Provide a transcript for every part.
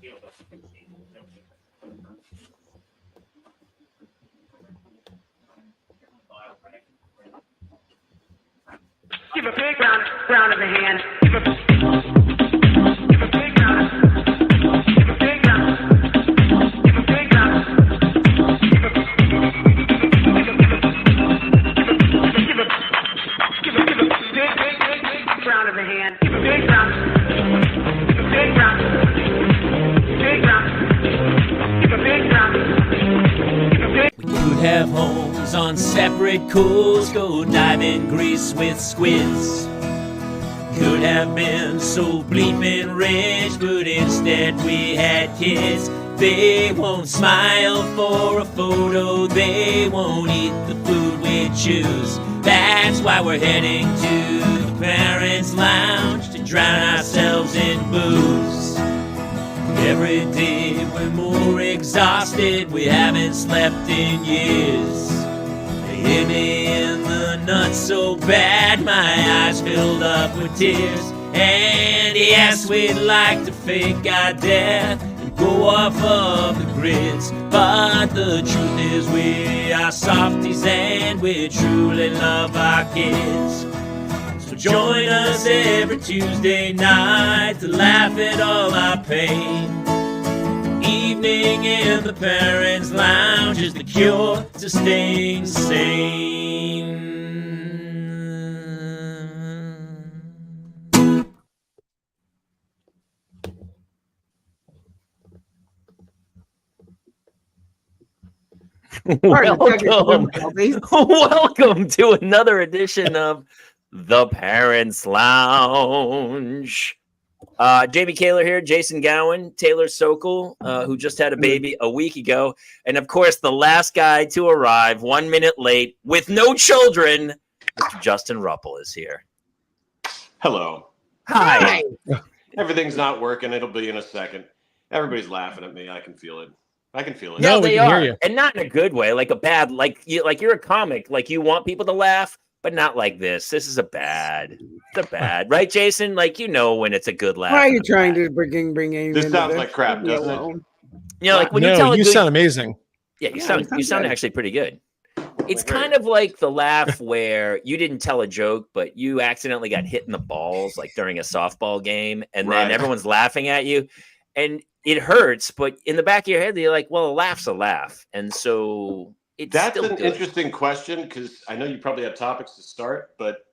Give a big round of the hand. Give a big round. Give a big round. Give a big round. Give a big round of the hand. Give a big round. Give a big round. Big round. Give a big round. Give a big. We could have homes on separate coasts, go dive in Greece with squids. Could have been so bleeping rich, but instead we had kids. They won't smile for a photo, they won't eat the food we choose. That's why we're heading to the parents' lounge to drown ourselves in booze. Every day we're more exhausted, we haven't slept in years. They hit me in the nuts so bad, my eyes filled up with tears. And yes, we'd like to fake our death and go off of the grids, but the truth is we are softies and we truly love our kids. So join us every Tuesday night to laugh at all our pain. Evening in the parents' lounge is the cure to staying sane. Welcome to another edition of The Parents' Lounge. Jamie Kaler here, Jason Gowan, Taylor Sokol, who just had a baby a week ago. And of course, the last guy to arrive 1 minute late with no children, Mr. Justin Ruppel is here. Hello. Hi. Everything's not working. It'll be in a second. Everybody's laughing at me. I can feel it. No, they are. And not in a good way, like a bad, like you're a comic, like you want people to laugh, but not like this. This is a bad, right, Jason? Like, you know, when it's a good laugh. Why are you trying to bring anything? This sounds like crap, doesn't it? You know, like when you tell you sound amazing. Yeah, you sound actually pretty good. It's kind of like the laugh where you didn't tell a joke, but you accidentally got hit in the balls, like during a softball game, and then everyone's laughing at you, and it hurts, but in the back of your head, you're like, well, a laugh's a laugh. And so that's an interesting question, because I know you probably have topics to start, but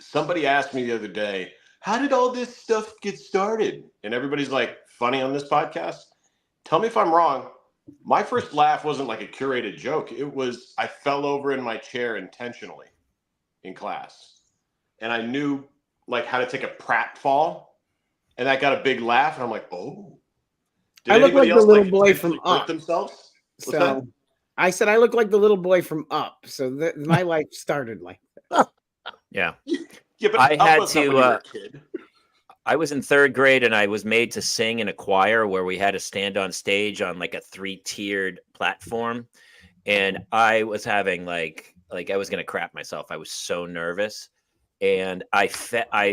somebody asked me the other day, how did all this stuff get started? And everybody's like, funny on this podcast? Tell me if I'm wrong. My first laugh wasn't like a curated joke. It was, I fell over in my chair intentionally in class. And I knew like how to take a pratfall. And I got a big laugh. And I'm like, oh. I look like the little boy from Up. Themselves? So I said I look like the little boy from Up. So my life started like that. Yeah. Yeah, but I had to. You were a kid. I was in third grade and I was made to sing in a choir where we had to stand on stage on like a 3-tiered platform. And I was having like I was going to crap myself. I was so nervous. And I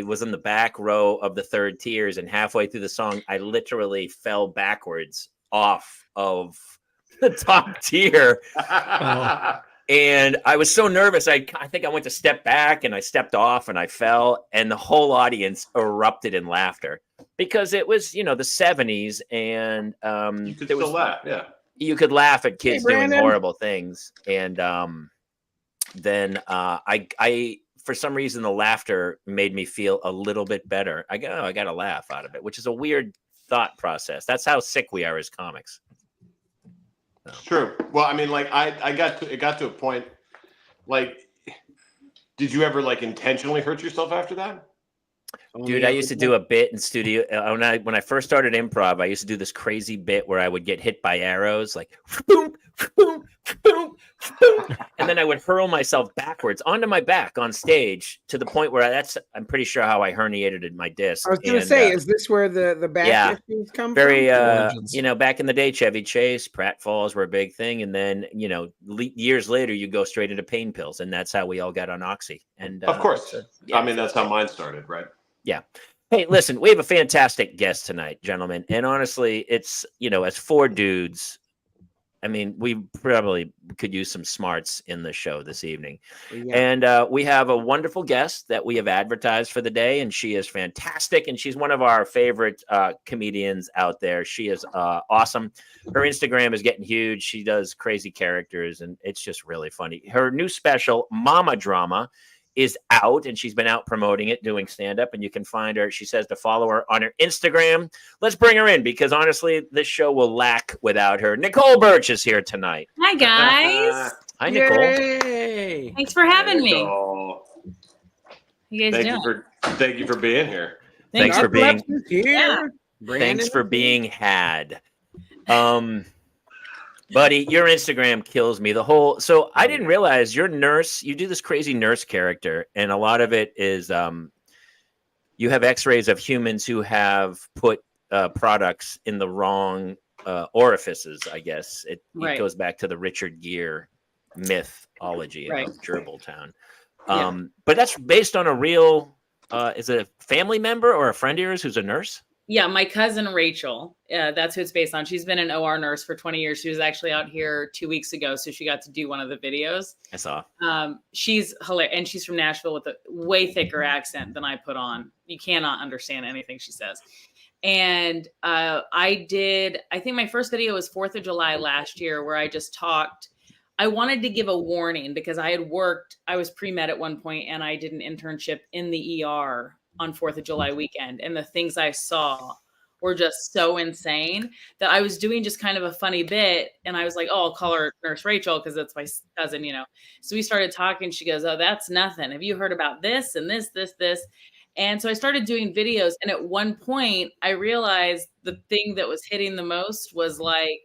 was in the back row of the third tiers, and halfway through the song, I literally fell backwards off of the top tier. And I was so nervous. I think I went to step back, and I stepped off, and I fell, and the whole audience erupted in laughter because it was, the 70s, and you could still laugh. Yeah, you could laugh at kids doing horrible things, and then I. For some reason, the laughter made me feel a little bit better. I got a laugh out of it, which is a weird thought process. That's how sick we are as comics. So. It's true. Well, I mean, like it got to a point. Like, did you ever like intentionally hurt yourself after that? Dude, I used to do a bit in studio when I first started improv. I used to do this crazy bit where I would get hit by arrows, like boom, boom, boom, boom, and then I would hurl myself backwards onto my back on stage to the point where I'm pretty sure how I herniated my disc. I was going to say, is this where the back issues come from? Very, back in the day, Chevy Chase, pratfalls were a big thing, and then years later, you go straight into pain pills, and that's how we all got on Oxy. And of course, I mean that's how mine started, right? Yeah. Hey, listen, we have a fantastic guest tonight, gentlemen. And honestly, it's, as 4 dudes, I mean, we probably could use some smarts in the show this evening. Yeah. And we have a wonderful guest that we have advertised for the day, and she is fantastic. And she's one of our favorite comedians out there. She is awesome. Her Instagram is getting huge. She does crazy characters, and it's just really funny. Her new special, Mama Drama, is out, and she's been out promoting it, doing stand-up, and you can find her. She says to follow her on her Instagram. Let's bring her in, because honestly, this show will lack without her. Nicole Burch is here tonight. Hi, guys. Hi, Nicole. Yay! Thanks for having me. Nicole. You guys doing? Thank you for being here. Thanks for being here. Yeah. Thanks for being had. Buddy, your Instagram kills me. So I didn't realize you're a nurse. You do this crazy nurse character, and a lot of it is you have x-rays of humans who have put products in the wrong orifices, I guess. It goes back to the Richard Gere mythology of Gerbil Town. But that's based on a real, is it a family member or a friend of yours who's a nurse? Yeah, my cousin Rachel. That's who it's based on. She's been an OR nurse for 20 years. She was actually out here 2 weeks ago, so she got to do one of the videos. I saw. She's hilarious, and she's from Nashville with a way thicker accent than I put on. You cannot understand anything she says. And I think my first video was 4th of July last year, where I just talked. I wanted to give a warning because I was pre-med at one point, and I did an internship in the ER on 4th of July weekend. And the things I saw were just so insane that I was doing just kind of a funny bit. And I was like, oh, I'll call her Nurse Rachel because that's my cousin, So we started talking. She goes, oh, that's nothing. Have you heard about this and this? And so I started doing videos. And at one point I realized the thing that was hitting the most was like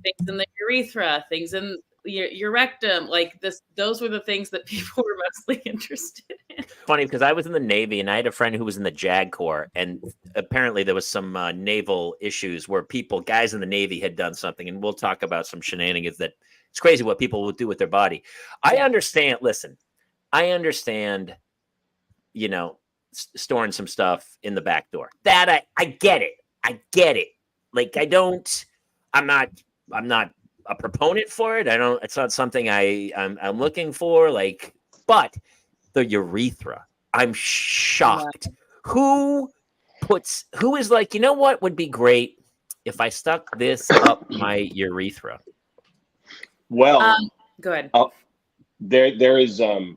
things in the urethra, things in your rectum, like this. Those were the things that people were mostly interested in. Funny, because I was in the Navy and I had a friend who was in the JAG Corps, and apparently there was some naval issues where guys in the Navy had done something, and we'll talk about some shenanigans that it's crazy what people will do with their body. I understand, storing some stuff in the back door. That I get it. Like I'm not a proponent for it. It's not something I'm looking for, but the urethra, I'm shocked. Who is like, you know what would be great if I stuck this up my urethra? Well, go ahead. There is Yes.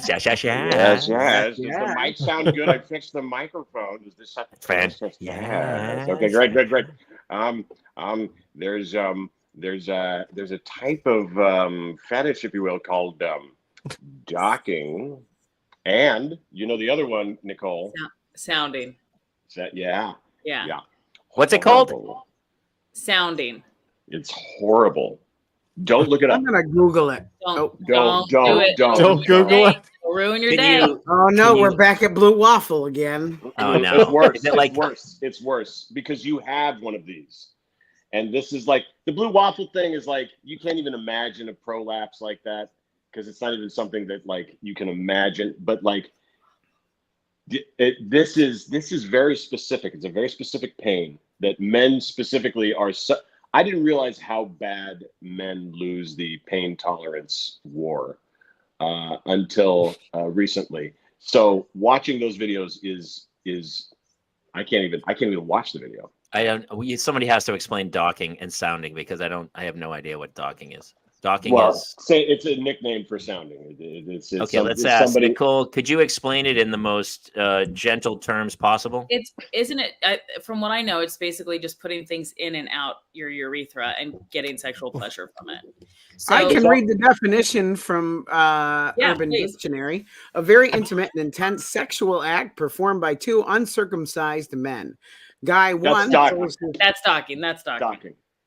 Does the mic sound good? I fixed the microphone. Is this Fantastic. Yes. Okay, great. There's a type of fetish, if you will, called docking, and the other one, Nicole. Sounding. Yeah. What's it called? Sounding. It's horrible. Don't look it up. I'm gonna Google it. Don't Google it. It'll ruin your day. Oh no, we're back at Blue Waffle again. Oh no, it's worse. Is it It's worse because you have one of these, and this is like the Blue Waffle thing is like you can't even imagine a prolapse like that because it's not even something that like you can imagine. But like this is very specific. It's a very specific pain that men specifically are. I didn't realize how bad men lose the pain tolerance war until recently. So watching those videos is I can't even watch the video. Somebody has to explain docking and sounding because I have no idea what docking is. Say it's a nickname for sounding. It's okay. Let's ask Nicole. Could you explain it in the most gentle terms possible? Isn't it? From what I know, it's basically just putting things in and out your urethra and getting sexual pleasure from it. So, I can read the definition from Urban Dictionary: a very intimate and intense sexual act performed by 2 uncircumcised men. Guy one. That's docking.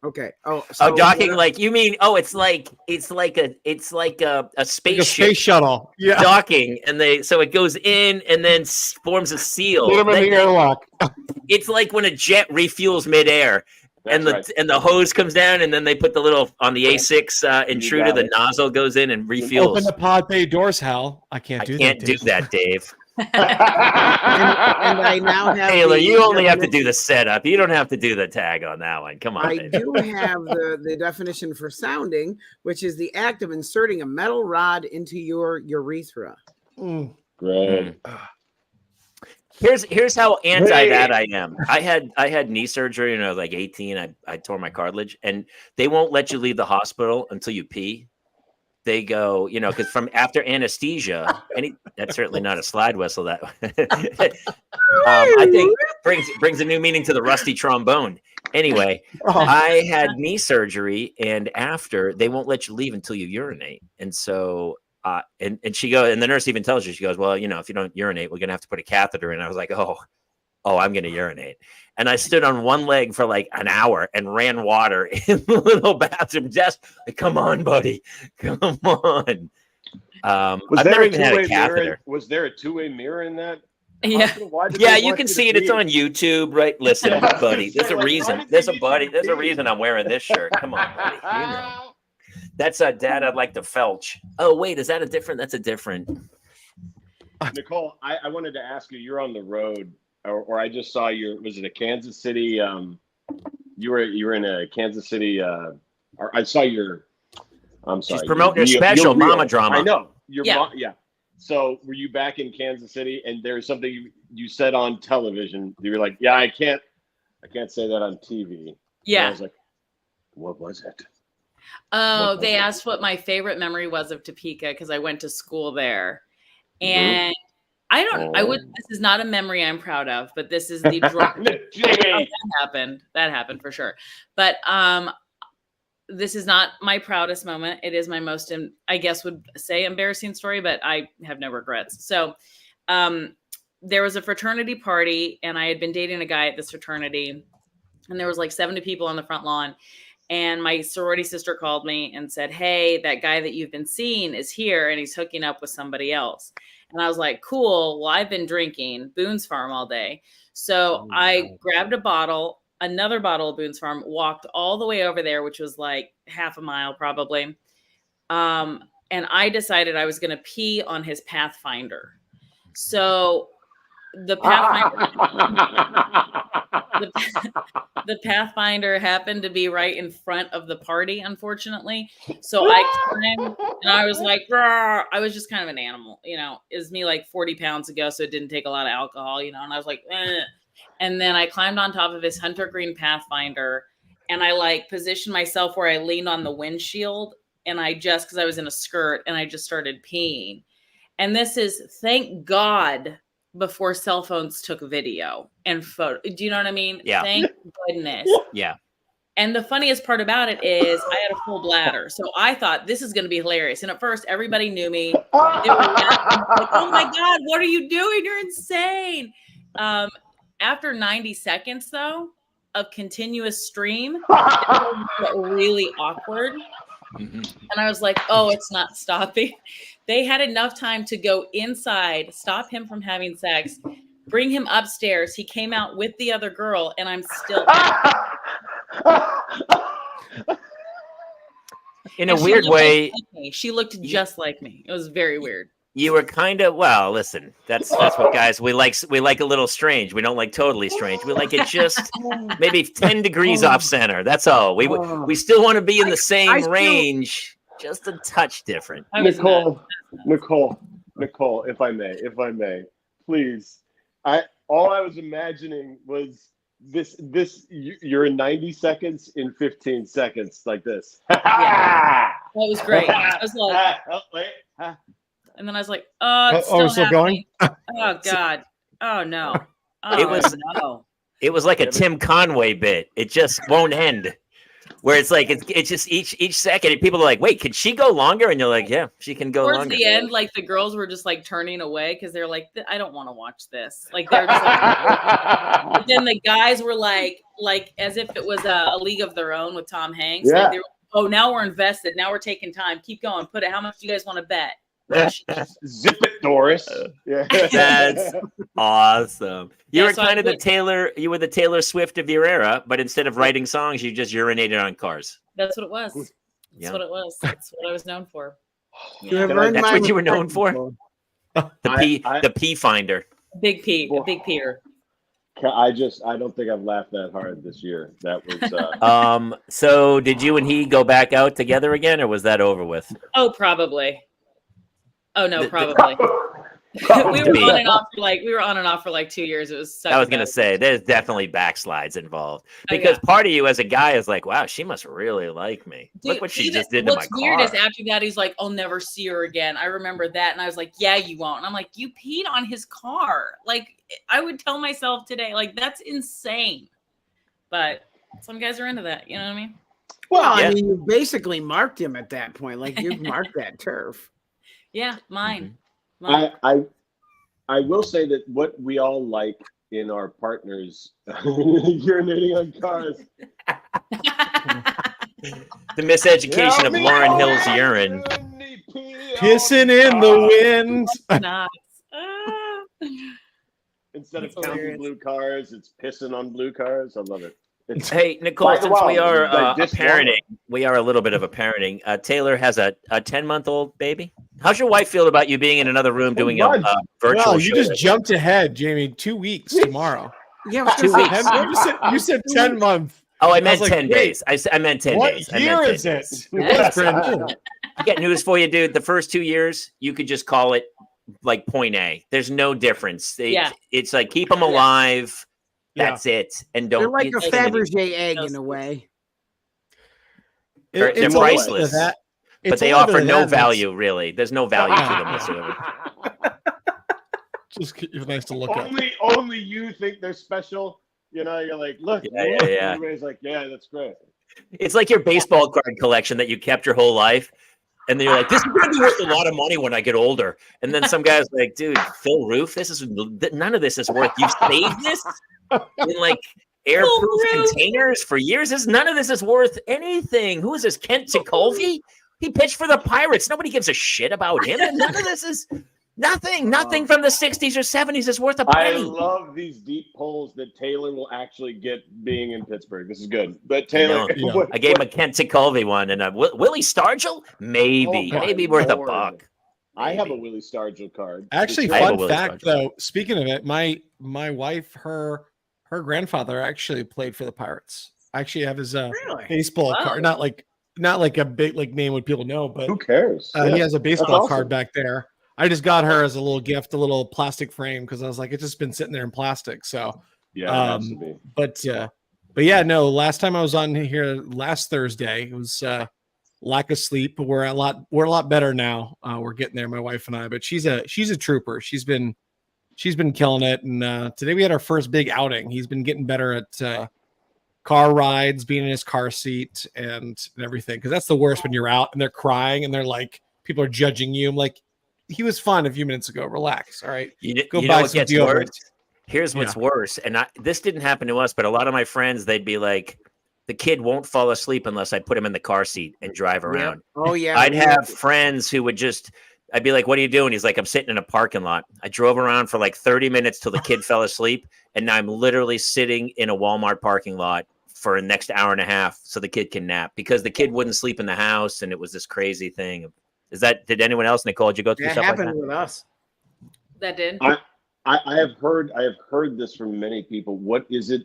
Okay. Docking, like you mean? Oh, it's like a spaceship. Like a space shuttle. Yeah. Docking, so it goes in and then forms a seal. Put them in the airlock. It's like when a jet refuels midair, and the hose comes down, and then they put the little on the A6 intruder. The nozzle goes in and refuels. Open the pod bay doors, Hal. I can't do that, Dave. and I now have Taylor. You only have to do the setup. You don't have to do the tag on that one. Come on. I baby. do have the definition for sounding, which is the act of inserting a metal rod into your urethra. Great. Here's how anti that I am. I had knee surgery when I was like 18. I tore my cartilage, and they won't let you leave the hospital until you pee. They go, because from after anesthesia, that's certainly not a slide whistle. That I think brings a new meaning to the rusty trombone. Anyway, I had knee surgery, and after they won't let you leave until you urinate, and so. And she goes, and the nurse even tells you, she goes, well, if you don't urinate, we're going to have to put a catheter in. I was like, oh, I'm going to urinate. And I stood on one leg for like an hour and ran water in the little bathroom. Just like, come on, buddy. Come on. I've never even had a catheter. Was there a two-way mirror in that? Yeah. Yeah, you can see it. It's on YouTube, right? Listen, buddy, there's a reason. There's a reason I'm wearing this shirt. Come on, buddy. That's a dad I'd like to felch. Oh, wait, is that a different? That's a different. Nicole, I wanted to ask you, you're on the road, or I just saw was it a Kansas City? You were in a Kansas City, or I saw I'm sorry. She's promoting her special, Mama Drama. I know. Yeah. So were you back in Kansas City, and there's something you said on television? You were like, yeah, I can't say that on TV. Yeah. And I was like, what was it? Oh, they asked what my favorite memory was of Topeka because I went to school there. And this is not a memory I'm proud of, but this is the that happened for sure. But this is not my proudest moment. It is my most, I guess would say embarrassing story, but I have no regrets. So there was a fraternity party and I had been dating a guy at this fraternity and there was like 70 people on the front lawn. And my sorority sister called me and said, hey, that guy that you've been seeing is here and he's hooking up with somebody else. And I was like, cool. Well, I've been drinking Boone's Farm all day. So I grabbed another bottle of Boone's Farm, walked all the way over there, which was like half a mile probably. And I decided I was going to pee on his Pathfinder. So the Pathfinder happened to be right in front of the party, unfortunately. So I climbed and I was like, rawr. I was just kind of an animal, it was me like 40 pounds ago. So it didn't take a lot of alcohol, and I was like, eh. And then I climbed on top of his hunter green Pathfinder and I like positioned myself where I leaned on the windshield and because I was in a skirt and I just started peeing. And this is, thank God, before cell phones took video and photo. Do you know what I mean? Yeah. Thank goodness. Yeah. And the funniest part about it is I had a full bladder. So I thought this is going to be hilarious. And at first everybody knew me. They were like, oh my God, what are you doing? You're insane. After 90 seconds though, of continuous stream, it was really awkward. Mm-hmm. And I was like, oh, it's not stopping. They had enough time to go inside, stop him from having sex, bring him upstairs. He came out with the other girl, and I'm still in a weird way. She looked just like me. It was very weird. You were kind of, well, listen, that's what guys, we like a little strange. We don't like totally strange. We like it just maybe 10 degrees off center. That's all. We still want to be in the same range, just a touch different. Nicole, if I may, please. All I was imagining was this you're in 90 seconds in 15 seconds like this. Yeah. That was great. I was like, and then I was like, oh, it's still going? Oh God. Oh no. Oh, it was like a Tim Conway bit. It just won't end. Where it's like it's just each second, and people are like, "Wait, could she go longer?" And you're like, "Yeah, she can go longer." Towards the end, like the girls were just like turning away because they're like, "I don't want to watch this." Like they're just like. But then the guys were like as if it was a League of Their Own with Tom Hanks. Yeah. Like they were, oh, now we're invested. Now we're taking time. Keep going. Put it. How much do you guys want to bet? Zip it, Doris. Yeah. That's awesome. You were kind of the Taylor Swift of your era, but instead of writing songs, you just urinated on cars. That's what it was. That's what it was. That's what I was known for. Yeah. That's what you were known for? The pee finder. Big P, a big peer. I don't think I've laughed that hard this year. That was. So did you and he go back out together again, or was that over with? Oh, probably. Oh no, probably. we were on and off for like 2 years. It was. I was gonna say there's definitely backslides involved because part of you as a guy is like, wow, she must really like me. Dude, look what she just did to my car. What's weird is after that he's like, I'll never see her again. I remember that, and I was like, yeah, you won't. And I'm like, you peed on his car. Like I would tell myself today, like that's insane. But some guys are into that. You know what I mean? Well, I mean, you basically marked him at that point. Like you've marked that turf. Yeah, mine. Mm-hmm. I will say that what we all like in our partners urinating on cars. The miseducation of Lauryn Hill's urine. Pissing in the wind. Nice. Instead of counting blue cars, it's pissing on blue cars. I love it. Hey, Nicole, since we are a parenting, we are a little bit of a parenting. Taylor has a 10-month-old baby. How's your wife feel about you being in another room doing a virtual show? You just jumped ahead, Jamie. 2 weeks tomorrow. Yeah, 2 weeks. You said 10 months. Oh, I meant 10 days. I meant 10 days. What year is it? I got news for you, dude. The first 2 years, you could just call it like point A. There's no difference. It's like keep them alive. That's it. And don't. They're like a Fabergé egg in a way. They're priceless. But they offer no value, really. There's no value to them whatsoever. Just nice to look at. Only you think they're special. You know, you're like, look. Yeah. Everybody's like, yeah, that's great. It's like your baseball card collection that you kept your whole life. And then you're like, this is going to be worth a lot of money when I get older. And then some guy's like, dude, Phil Roof, none of this is worth. You've saved this in like airproof containers for years. None of this is worth anything. Who is this? Kent Tekulve? He pitched for the Pirates. Nobody gives a shit about him. And none of this is nothing. Nothing from the 60s or 70s is worth a penny. I love these deep polls that Taylor will actually get being in Pittsburgh. This is good. But Taylor, I gave him a Kent Tekulve one, and Willie Stargell, maybe worth a buck. I have a Willie Stargell card. Actually, fun fact though. Speaking of it, my wife, her grandfather actually played for the Pirates. I actually have his baseball card. Not like a big name what people know, but who cares? He has a baseball card back there. I just got her as a little gift, a little plastic frame, because I was like, it's just been sitting there in plastic. So but yeah, no. Last time I was on here last Thursday, it was lack of sleep. But we're a lot better now. We're getting there, my wife and I. But she's a trooper. She's been killing it. And today we had our first big outing. He's been getting better at car rides, being in his car seat and everything. Because that's the worst when you're out and they're crying and they're like, people are judging you. I'm like, he was fun a few minutes ago. Relax. All right. Go buy some deodorant. Here's what's worse. And this didn't happen to us, but a lot of my friends, they'd be like, the kid won't fall asleep unless I put him in the car seat and drive around. Yeah. Oh, yeah. I'd have friends who would I'd be like, what are you doing? He's like, I'm sitting in a parking lot. I drove around for like 30 minutes till the kid fell asleep. And now I'm literally sitting in a Walmart parking lot for the next hour and a half so the kid can nap because the kid wouldn't sleep in the house. And it was this crazy thing. Did anyone else, Nicole, did you go through stuff like that? That happened with us. That did. I have heard this from many people. What is it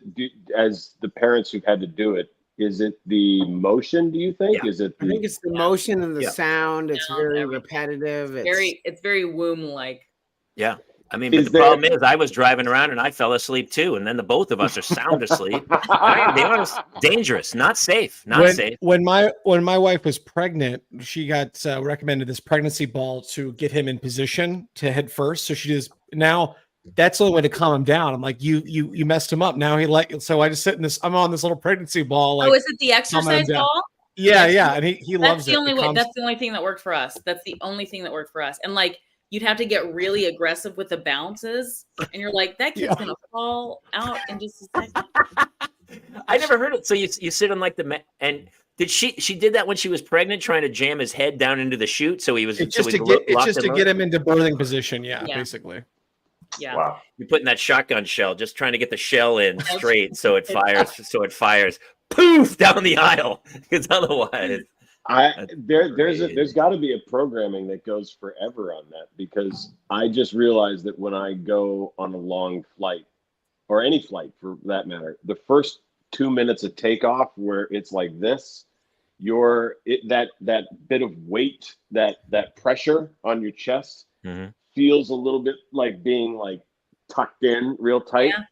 as the parents who've had to do it? Is it the motion, do you think? Yeah. Is it I think it's the motion and the sound. It's very repetitive. It's very womb-like. Yeah. I mean, but the problem is I was driving around and I fell asleep too. And then the both of us are sound asleep. To be honest, dangerous, not safe, safe. When my wife was pregnant, she got recommended this pregnancy ball to get him in position to head first. So she just now that's the only way to calm him down. I'm like, you messed him up. Now so I just sit in this, I'm on this little pregnancy ball. Like, is it the exercise ball? Yeah. And he loves it. That's the only thing that worked for us. That's the only thing that worked for us. And like, you'd have to get really aggressive with the bounces. And you're like, that kid's going to fall out in just a second. I never heard it. So you sit on like and did she did that when she was pregnant, trying to jam his head down into the chute. So he was just to get him into birthing position. Yeah. Basically. Yeah. Wow. You're putting that shotgun shell, just trying to get the shell in straight so it fires. Poof down the aisle. Because otherwise, There's got to be a programming that goes forever on that, because I just realized that when I go on a long flight, or any flight for that matter, the first 2 minutes of takeoff where it's like this, that bit of weight, that pressure on your chest feels a little bit like being like tucked in real tight. Yeah.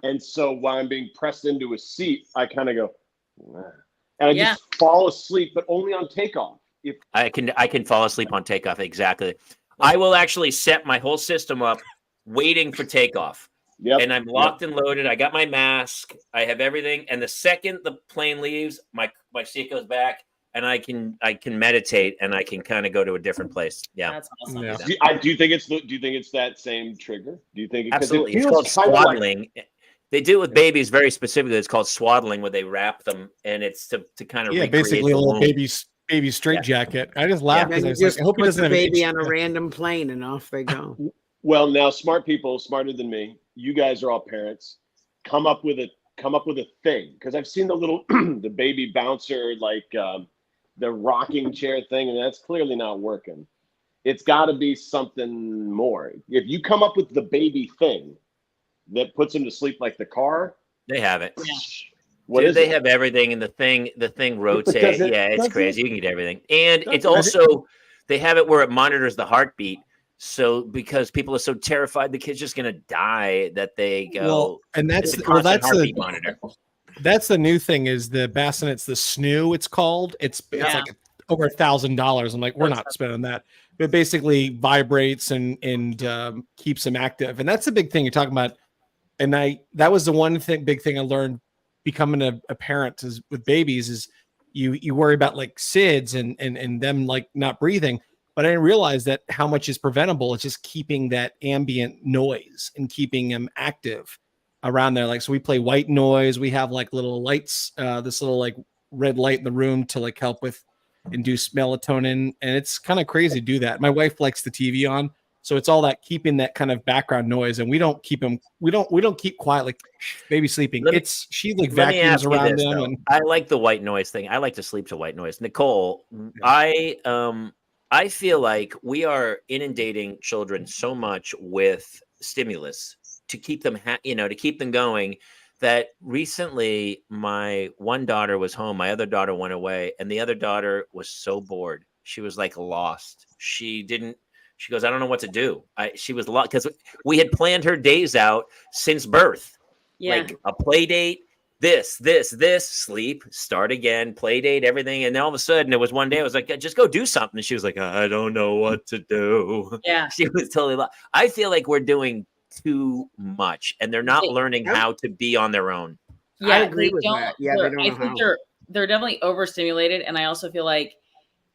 And so while I'm being pressed into a seat, I kind of go, nah. And I just fall asleep, but only on takeoff. I can fall asleep on takeoff. Exactly. I will actually set my whole system up waiting for takeoff. Yep. And I'm locked and loaded. I got my mask. I have everything. And the second the plane leaves, my seat goes back, and I can meditate, and I can kind of go to a different place. Yeah. That's awesome. Yeah. Do you think it's that same trigger? Do you think absolutely? It's called swaddling. They do it with babies very specifically. It's called swaddling, where they wrap them, and it's to kind of basically a little baby straight jacket. I just laugh because I hope he doesn't have baby on a random plane, and off they go. Well, now smart people, smarter than me, you guys are all parents. Come up with a thing, because I've seen the little the baby bouncer, like the rocking chair thing, and that's clearly not working. It's got to be something more. If you come up with the baby thing that puts them to sleep, like the car, they have it. Yeah. They have everything, and the thing rotates. It's crazy. You can get everything, and it's also they have it where it monitors the heartbeat. So because people are so terrified the kid's just gonna die that they go. Well, and that's the monitor. That's the new thing is the bassinets, the snoo. It's called. It's like over $1,000. I'm like, we're not spending that. It basically vibrates and keeps them active, and that's the big thing you're talking about. And that was the one big thing I learned becoming a parent is with babies is you worry about like SIDS and them like not breathing, but I didn't realize that how much is preventable. It's just keeping that ambient noise and keeping them active around there. Like, so we play white noise. We have like little lights, this little like red light in the room to like help with induce melatonin. And it's kind of crazy to do that. My wife likes the TV on. So it's all that keeping that kind of background noise, and we don't keep them. We don't keep quiet like baby sleeping. She like vacuums around them. And I like the white noise thing. I like to sleep to white noise. Nicole, I feel like we are inundating children so much with stimulus to keep them, to keep them going. That recently, my one daughter was home, my other daughter went away, and the other daughter was so bored. She was like lost. She goes, I don't know what to do. She was lost because we had planned her days out since birth. Yeah. Like a play date, this, sleep, start again, play date, everything. And then all of a sudden it was one day I was like, just go do something. And she was like, I don't know what to do. Yeah. She was totally lost. I feel like we're doing too much and they're not learning how to be on their own. Yeah, I agree with that. Yeah, I think they're definitely overstimulated. And I also feel like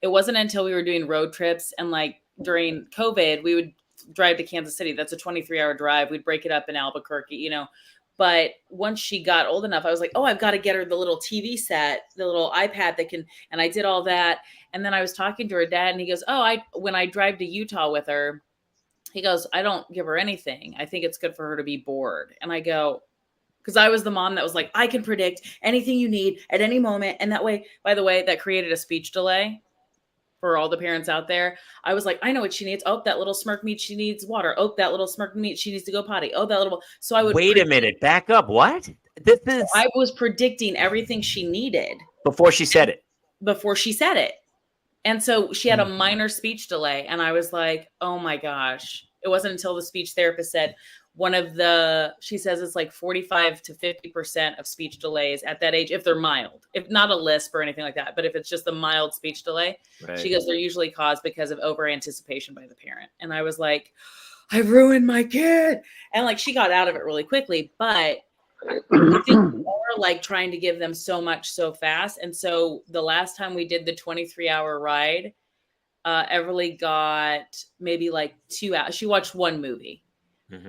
it wasn't until we were doing road trips and like during COVID, we would drive to Kansas City. That's a 23-hour drive. We'd break it up in Albuquerque, But once she got old enough, I was like, oh, I've got to get her the little TV set, the little iPad and I did all that. And then I was talking to her dad and he goes, when I drive to Utah with her, he goes, I don't give her anything. I think it's good for her to be bored. And I go, because I was the mom that was like, I can predict anything you need at any moment. And that way, by the way, that created a speech delay for all the parents out there. I was like, I know what she needs. Oh, that little smirk meat, she needs water. Oh, that little smirk meat, she needs to go potty. Oh, that little. So I would wait a minute, back up. What? I was predicting everything she needed before she said it. And so she had a minor speech delay. And I was like, oh my gosh. It wasn't until the speech therapist said she says it's like 45 to 50% of speech delays at that age, if they're mild, if not a lisp or anything like that, but if it's just a mild speech delay, she goes, they're usually caused because of over anticipation by the parent. And I was like, I ruined my kid. And like, she got out of it really quickly, but I think more like trying to give them so much so fast. And so the last time we did the 23-hour ride, Everly got maybe like 2 hours. She watched one movie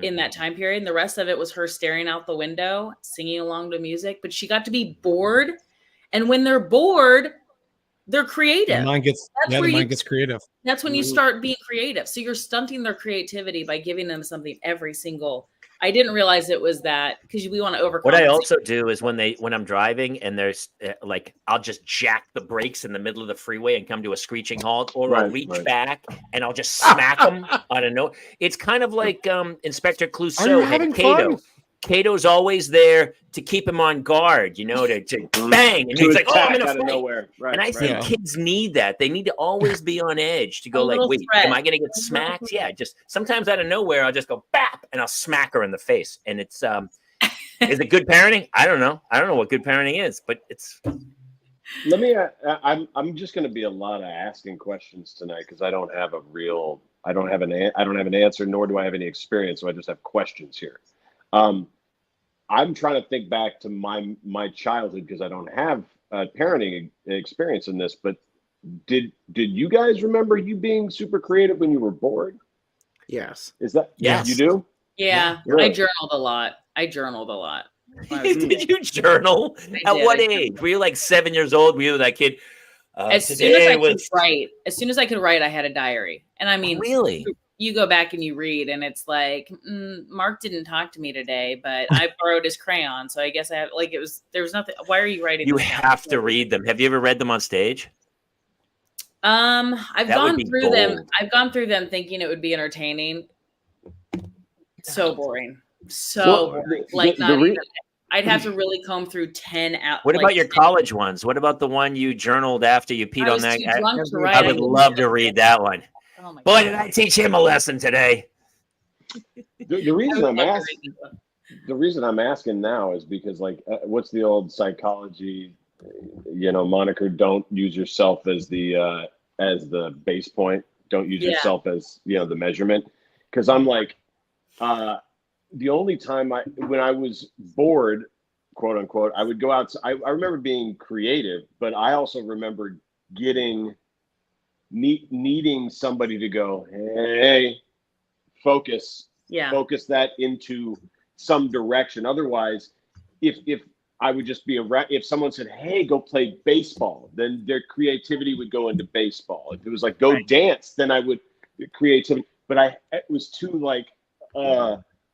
in that time period. And the rest of it was her staring out the window, singing along to music, but she got to be bored. And when they're bored, they're creative. The mind gets creative. That's when you start being creative. So you're stunting their creativity by giving them something every single I didn't realize it was that because we want to overcompensate. What I also do is when I'm driving and there's like, I'll just jack the brakes in the middle of the freeway and come to a screeching halt, or I'll reach back and I'll just smack them on a note. It's kind of like Inspector Clouseau had Cato. Cato's always there to keep him on guard, to bang. And he's like, oh, I'm in a fight. Nowhere. Right, and I think kids need that. They need to always be on edge to go like, wait, am I going to get smacked? Yeah, just sometimes out of nowhere, I'll just go bap and I'll smack her in the face. And it's, is it good parenting? I don't know. I don't know what good parenting is, but it's. Let me, I'm just going to be a lot of asking questions tonight because I don't have an answer, nor do I have any experience. So I just have questions here. I'm trying to think back to my childhood because I don't have parenting experience in this, but did you guys remember you being super creative when you were bored? Yes. Is that, yes. You do? Yeah. Really? I journaled a lot. Did you journal? At what age? Were you like 7 years old? Were you that kid? As soon as I could write, I had a diary. And I mean, really? You go back and you read and it's like, Mark didn't talk to me today, but I borrowed his crayon. So I guess there was nothing. Why are you writing? You have to read them. Have you ever read them on stage? I've gone through them. I've gone through them thinking it would be entertaining. So boring. Boring. Like I'd have to really comb through 10 out. What about your college ones? What about the one you journaled after you peed on that? I would love to read that one. Oh my God. Did I teach him a lesson today? The reason I'm asking now is because what's the old psychology, moniker? Don't use yourself as the base point. Don't use yourself as the measurement. Because I'm like, the only time when I was bored, quote unquote, I would go out. I remember being creative, but I also remember needing somebody to go, hey, focus that into some direction. Otherwise, if I would just be if someone said, hey, go play baseball, then their creativity would go into baseball. If it was like, go dance, then I would creativity. But it was too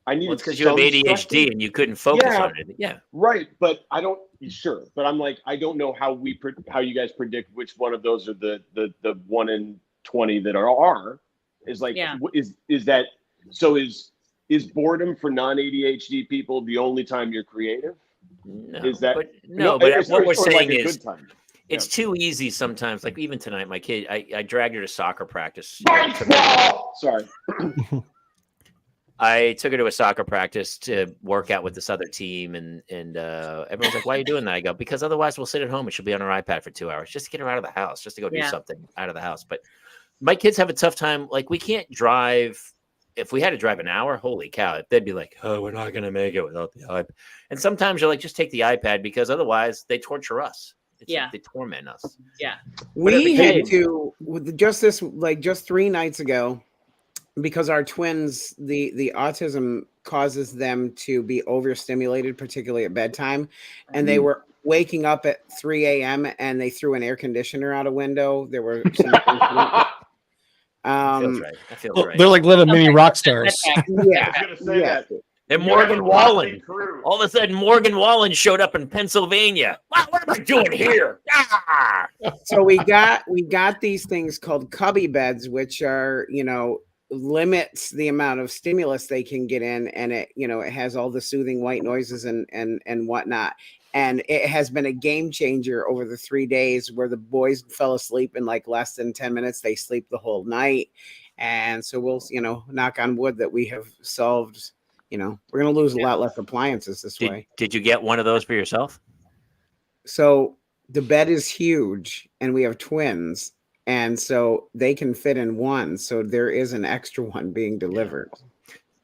I needed. It's because you have ADHD and you couldn't focus on it. Yeah. Right. But I don't. Sure. But I'm like, I don't know how you guys predict which one of those are the 1 in 20 that are. Is like, is that so? Is boredom for non-ADHD people the only time you're creative? No. Is that but what we're saying like is it's too easy sometimes. Like even tonight, my kid, I dragged her to soccer practice. Sorry. I took her to a soccer practice to work out with this other team, and everyone's like, why are you doing that? I go, because otherwise we'll sit at home and she'll be on her iPad for 2 hours just to get her out of the house, just to go do something out of the house. But my kids have a tough time. Like we can't drive. If we had to drive an hour, holy cow, they'd be like, oh, we're not going to make it without the iPad. And sometimes you're like, just take the iPad because otherwise they torture us. Like they torment us. Yeah. We had to, just 3 nights ago, because our twins, the autism causes them to be overstimulated, particularly at bedtime. And they were waking up at 3 a.m. and they threw an air conditioner out a window. There were some I feel right. They're like little mini rock stars. Yeah. And Morgan Wallen. All of a sudden, Morgan Wallen showed up in Pennsylvania. What am I doing here? So we got these things called cubby beds, which are, limits the amount of stimulus they can get in, and it has all the soothing white noises and whatnot. And it has been a game changer over the 3 days where the boys fell asleep in like less than 10 minutes. They sleep the whole night. And so we'll, knock on wood that we have solved, we're going to lose a lot less appliances this way. Did you get one of those for yourself? So the bed is huge and we have twins. And so they can fit in one. So there is an extra one being delivered.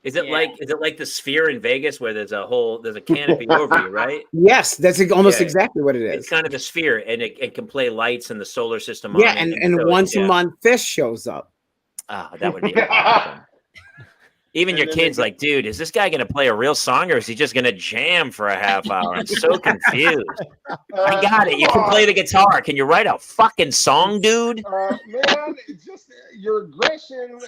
Is it like the Sphere in Vegas where there's a canopy over you, right? Yes, that's almost exactly what it is. It's kind of a sphere, and it can play lights in the solar system. Yeah, and once a month, fish shows up. Ah, that would be awesome. Even your kid's like, dude, is this guy going to play a real song or is he just going to jam for a half hour? I'm so confused. I got it. You can play the guitar. Can you write a fucking song, dude? Man, it's just your aggression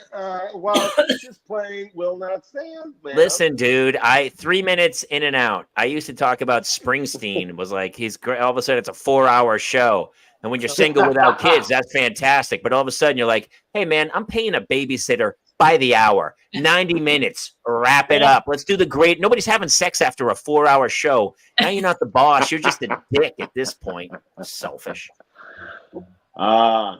while he's just playing will not stand, man. Listen, dude, 3 minutes in and out. I used to talk about Springsteen. Was like, he's great. All of a sudden, it's a 4-hour show. And when you're single without kids, that's fantastic. But all of a sudden, you're like, hey, man, I'm paying a babysitter by the hour, 90 minutes, wrap it up. Let's do the great. Nobody's having sex after a 4-hour show. Now you're not the boss. You're just a dick at this point. Selfish. Yeah.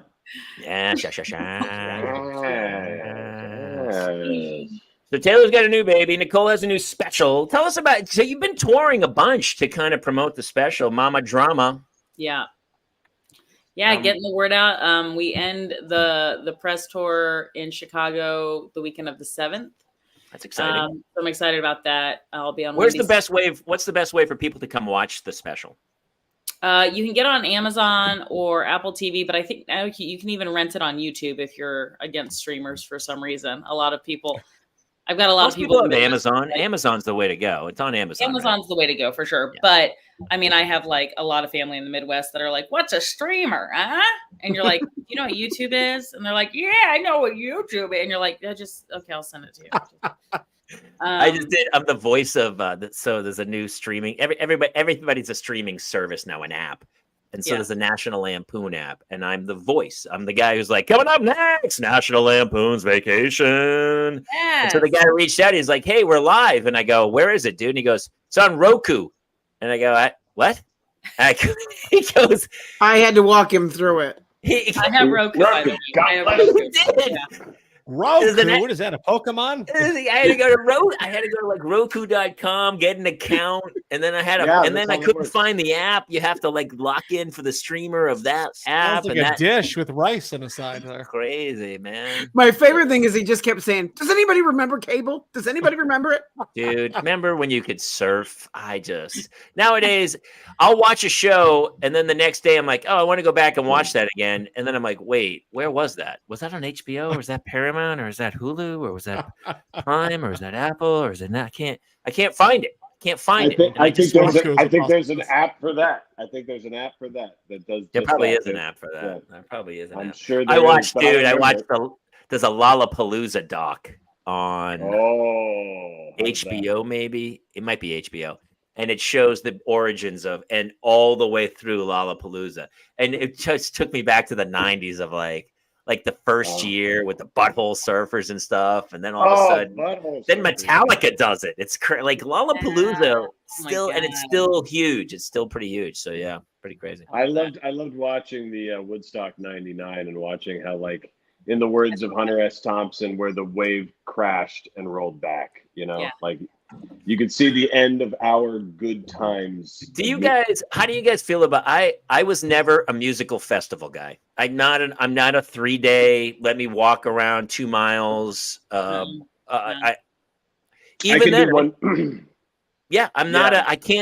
So Taylor's got a new baby. Nicole has a new special. Tell us about, so you've been touring a bunch to kind of promote the special, Mama Drama. Yeah. Yeah, getting the word out. We end the press tour in Chicago the weekend of the 7th. That's exciting. So I'm excited about that. I'll be on. What's the best way for people to come watch the special? You can get it on Amazon or Apple TV, but I think now you can even rent it on YouTube if you're against streamers for some reason. A lot of people. I've got a lot of people on Amazon. Amazon's the way to go. It's on Amazon. Amazon's the way to go for sure. Yeah. But I mean, I have like a lot of family in the Midwest that are like, "What's a streamer?" Huh? And you're like, "You know what YouTube is?" And they're like, "Yeah, I know what YouTube is." And you're like, "Okay, I'll send it to you." I just did. I'm the voice of. So there's a new streaming. Everybody's a streaming service now, an app. And so there's a National Lampoon app, and I'm the voice. I'm the guy who's like, coming up next, National Lampoon's Vacation. Yes. And so the guy reached out. He's like, hey, we're live. And I go, where is it, dude? And he goes, it's on Roku. And I go, what? He goes, I had to walk him through it. I have Roku. I have Roku. Roku? What is that? A Pokemon? I had to go to like Roku.com, get an account, and then I couldn't find the app. You have to like lock in for the streamer of that app. Sounds like a dish with rice on the side there. Crazy, man. My favorite thing is he just kept saying, does anybody remember cable? Does anybody remember it? Dude, remember when you could surf? Nowadays, I'll watch a show, and then the next day I'm like, oh, I want to go back and watch that again. And then I'm like, wait, where was that? Was that on HBO? Or was that Paramount? Or is that Hulu? Or was that Prime? Or is that Apple? Or is it not? I can't find it. I think there's an app for that. I think there's an app for that does. There probably is an app for that. Yeah. There probably is an app. I'm sure. I watched there's a Lollapalooza doc on HBO. Maybe it might be HBO. And it shows the origins of and all the way through Lollapalooza. And it just took me back to the 90s of like the first year with the Butthole Surfers and stuff. And then all of a sudden, then Metallica does it. It's like Lollapalooza still, and it's still huge. It's still pretty huge. So yeah, pretty crazy. I loved watching the Woodstock 99 and watching how, like, in the words of Hunter S. Thompson, where the wave crashed and rolled back, like you could see the end of our good times. How do you guys feel about, I was never a musical festival guy. I'm not a 3-day, let me walk around 2 miles. I can't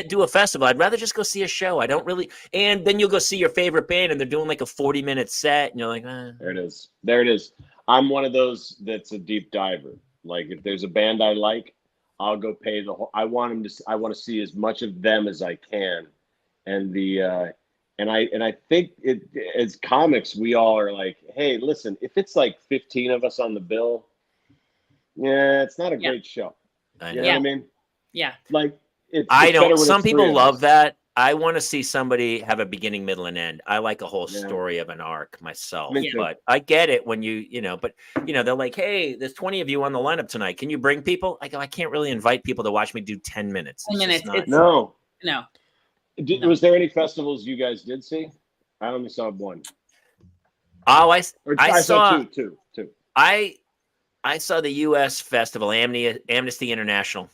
do a festival. I'd rather just go see a show. I don't really, and then you'll go see your favorite band and they're doing like a 40-minute set and you're like, There it is. I'm one of those that's a deep diver. Like if there's a band I like, I'll go pay the whole. I want to see as much of them as I can, and I think as comics we all are like, hey, listen, if it's like 15 of us on the bill, it's not a great show. You know what I mean? Yeah. Like I don't. Some people love that. I want to see somebody have a beginning, middle, and end. I like a whole story of an arc myself, but I get it when they're like, hey, there's 20 of you on the lineup tonight. Can you bring people? I go, I can't really invite people to watch me do 10 minutes. 10 minutes. No. Was there any festivals you guys did see? I only saw one. Oh, I saw two. I saw the U.S. festival, Amnesty International.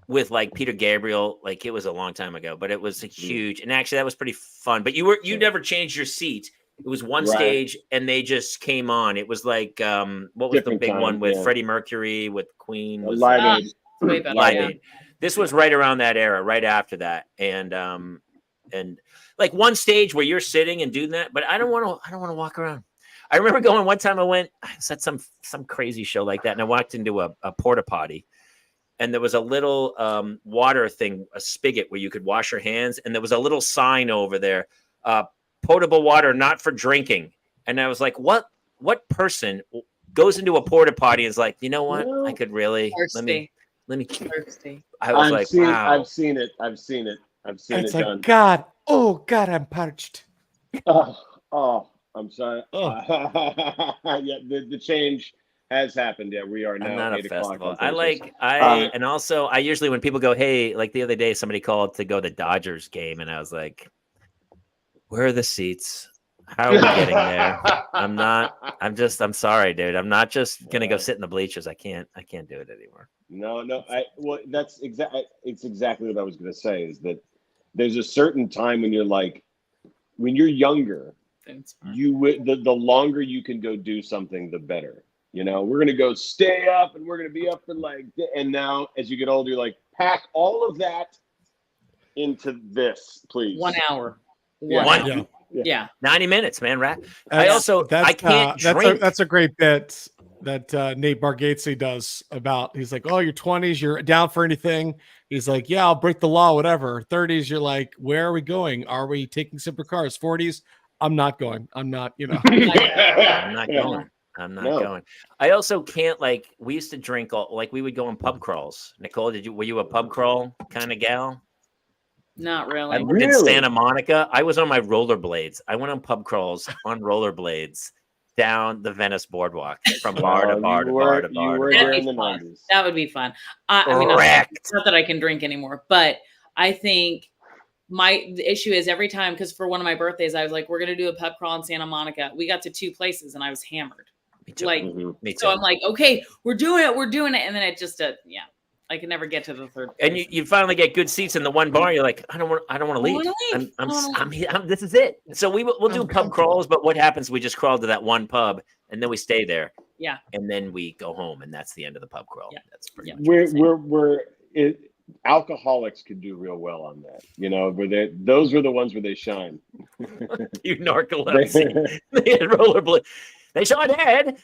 With like Peter Gabriel, like it was a long time ago, but it was a huge, and actually that was pretty fun. But you never changed your seat. It was one stage, and they just came on. It was like what was the big one with Freddie Mercury with Queen? Live Aid. This was right around that era, right after that, and like one stage where you're sitting and doing that. But I don't want to walk around. I remember going one time. I was at some crazy show like that, and I walked into a porta potty, and there was a little water thing, a spigot where you could wash your hands, and there was a little sign over there, potable water not for drinking. And I was like, what person goes into a porta potty and is like, you know what? I could really let me. Thirsty. I was wow. I've seen it. It's like, done. God, I'm parched. Oh, I'm sorry. Oh. Yeah, the change has happened. Yeah, we are now I'm not 8 a o'clock. festival. on And also I usually, when people go, hey, like the other day, somebody called to go to the Dodgers game, and I was like, where are the seats? How are we getting there? I'm sorry, dude. I'm not just gonna go sit in the bleachers. I can't do it anymore. No. It's exactly what I was gonna say, is that there's a certain time when when you're younger, the longer you can go do something, the better. You know, we're going to go stay up, and we're going to be up for and now as you get older, you're like, pack all of that into this, please. 1 hour. Yeah. 90 minutes, man. I can't drink. That's a great bit that Nate Bargatze does about, he's like, oh, your 20s, you're down for anything. He's like, yeah, I'll break the law, whatever. 30s, you're like, where are we going? Are we taking separate cars? 40s, I'm not going. I'm not, I'm not going. I'm not going. I also can't, we used to drink we would go on pub crawls. Nicole, were you a pub crawl kind of gal? Not really. I lived in Santa Monica. I was on my rollerblades. I went on pub crawls on rollerblades down the Venice boardwalk from bar to bar to bar to bar. That would be fun. I mean, not that I can drink anymore, but I think the issue is every time, because for one of my birthdays, I was like, we're going to do a pub crawl in Santa Monica. We got to 2 places and I was hammered. Me too. Me too. So I'm like, okay, we're doing it. And then it just, I can never get to the third place. And you finally get good seats in the one bar. You're like, I don't want to leave. This is it. So we'll do pub crawls, but what happens? We just crawl to that one pub and then we stay there. Yeah. And then we go home, and that's the end of the pub crawl. Yeah. That's pretty much alcoholics could do real well on that. You know, those were the ones where they shine. You narcolepsy. They had rollerblade. They sure did.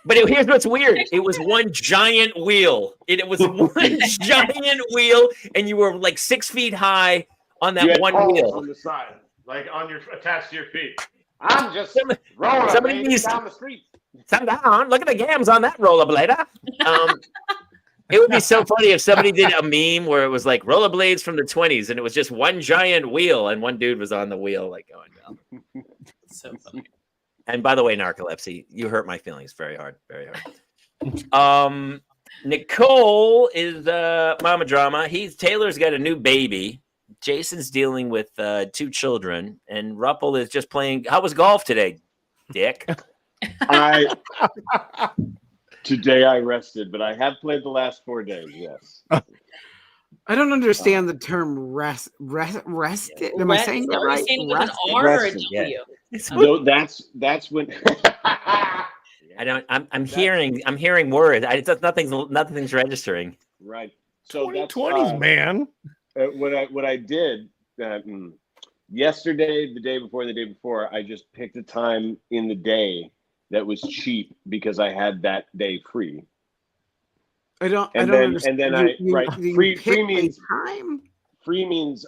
But here's what's weird. It was one giant wheel. It was one giant wheel, and you were like 6 feet high on that one wheel. On the side, attached to your feet. I'm just rolling down the street. Come down. Look at the gams on that rollerblader. It would be so funny if somebody did a meme where it was like rollerblades from the 20s, and it was just one giant wheel, and one dude was on the wheel, like going down. So funny. And by the way, narcolepsy, you hurt my feelings very hard, very hard. Nicole is mama drama. Taylor's got a new baby. Jason's dealing with 2 children, and Ruppel is just playing. How was golf today, Dick? Today I rested, but I have played the last 4 days. Yes. I don't understand the term rest. Am I saying that right? Saying with an R or a W? Yeah. No, that's when. I don't. I'm hearing words. Nothing's registering. Right. So 2020s, man. What I did yesterday, the day before, I just picked a time in the day that was cheap because I had that day free. I don't understand. And then free means time. Free means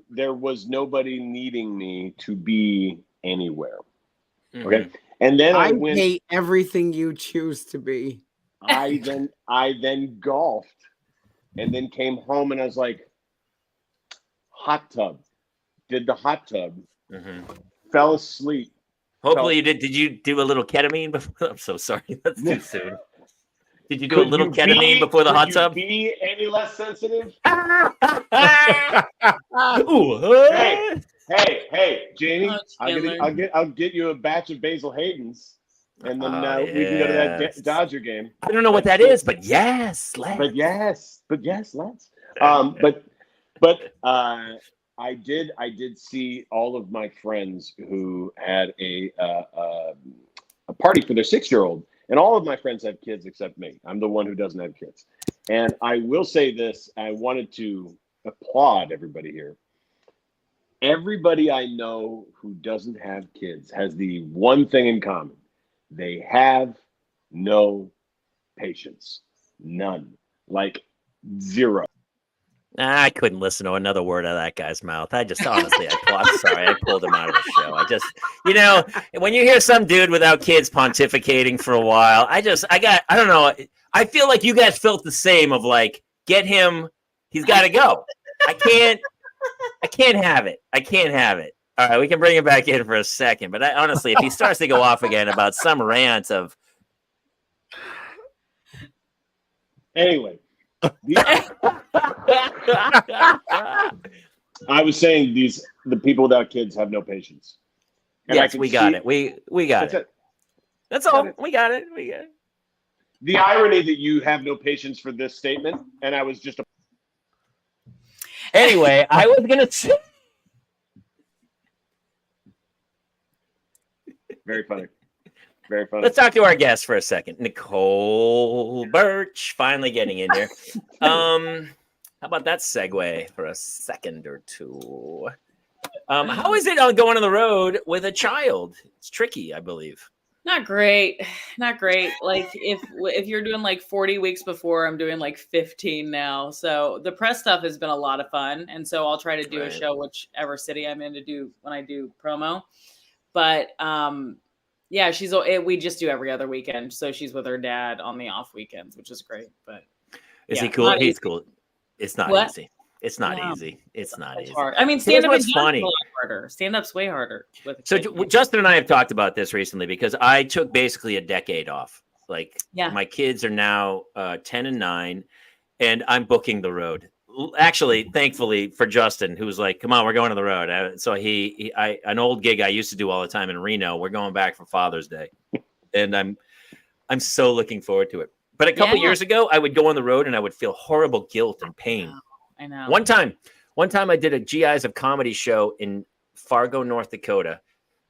there was nobody needing me to be anywhere. Mm-hmm. Okay. And then I went. Hate everything you choose to be. I then golfed, and then came home, and I was like, hot tub. Did the hot tub. Mm-hmm. Fell asleep. Hopefully you did. Did you do a little ketamine before? I'm so sorry. That's too soon. Did you do a little ketamine before the hot tub? Be any less sensitive? Ooh, hey, Jamie! I'll get you a batch of Basil Hayden's, and then we can go to that Dodger game. I don't know what that is, but yes, let's. But yes, let's. I did see all of my friends who had a party for their 6-year-old. And all of my friends have kids except me. I'm the one who doesn't have kids. And I will say this. I wanted to applaud everybody here. Everybody I know who doesn't have kids has the one thing in common. They have no patience. None. Like zero. I couldn't listen to another word out of that guy's mouth. I just honestly, I'm sorry, I pulled him out of the show. I just, when you hear some dude without kids pontificating for a while, I don't know. I feel like you guys felt the same of like, get him, he's got to go. I can't have it. I can't have it. All right, we can bring him back in for a second. But honestly, if he starts to go off again about some rant of. Anyway. I was saying the people without kids have no patience. And yes, we got it. We got it. That's all. We got it. The irony that you have no patience for this statement, and I was just Anyway, I was gonna say very funny. Very funny. Let's talk to our guest for a second. Nicole Burch, finally getting in here. How about that segue for a second or two? How is it going on the road with a child? It's tricky, I believe. Not great. Like if you're doing like 40 weeks before, I'm doing like 15 now. So the press stuff has been a lot of fun. And so I'll try to do a show, whichever city I'm in to do when I do promo. But yeah, we just do every other weekend. So she's with her dad on the off weekends, which is great. But is he cool? He's cool. It's not easy. It's not easy. It's not easy. Hard. I mean, stand-up is funny. A lot harder. Stand-up's way harder. So Justin and I have talked about this recently because I took basically a decade off. Like my kids are now 10 and 9, and I'm booking the road. Actually, thankfully for Justin, who was like, "Come on, we're going to the road." So an old gig I used to do all the time in Reno. We're going back for Father's Day, and I'm so looking forward to it. But a couple years ago, I would go on the road and I would feel horrible guilt and pain. I know. One time I did a GIs of Comedy show in Fargo, North Dakota.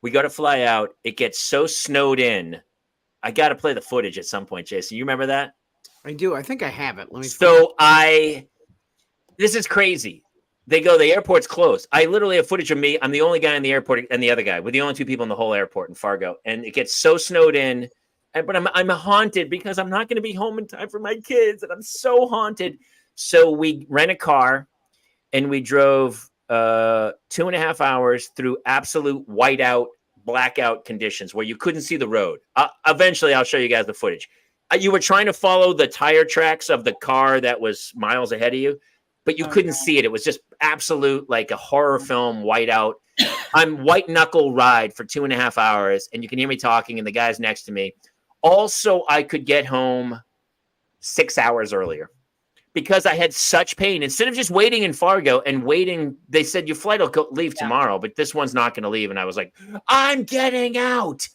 We got to fly out. It gets so snowed in. I got to play the footage at some point, Jason. You remember that? I do. I think I have it. Let me. So this is crazy. They go, the airport's closed. I literally have footage of me. I'm the only guy in the airport and the other guy. We're the only two people in the whole airport in Fargo. And it gets so snowed in. But I'm haunted because I'm not going to be home in time for my kids. And I'm so haunted. So we rent a car and we drove 2.5 hours through absolute whiteout, blackout conditions where you couldn't see the road. Eventually, I'll show you guys the footage. You were trying to follow the tire tracks of the car that was miles ahead of you, but you couldn't see it. It was just absolute, like a horror film whiteout. I'm white knuckle ride for 2.5 hours, and you can hear me talking, and the guy's next to me. Also, I could get home 6 hours earlier because I had such pain. Instead of just waiting in Fargo and waiting, they said, your flight will leave tomorrow, but this one's not going to leave. And I was like, I'm getting out.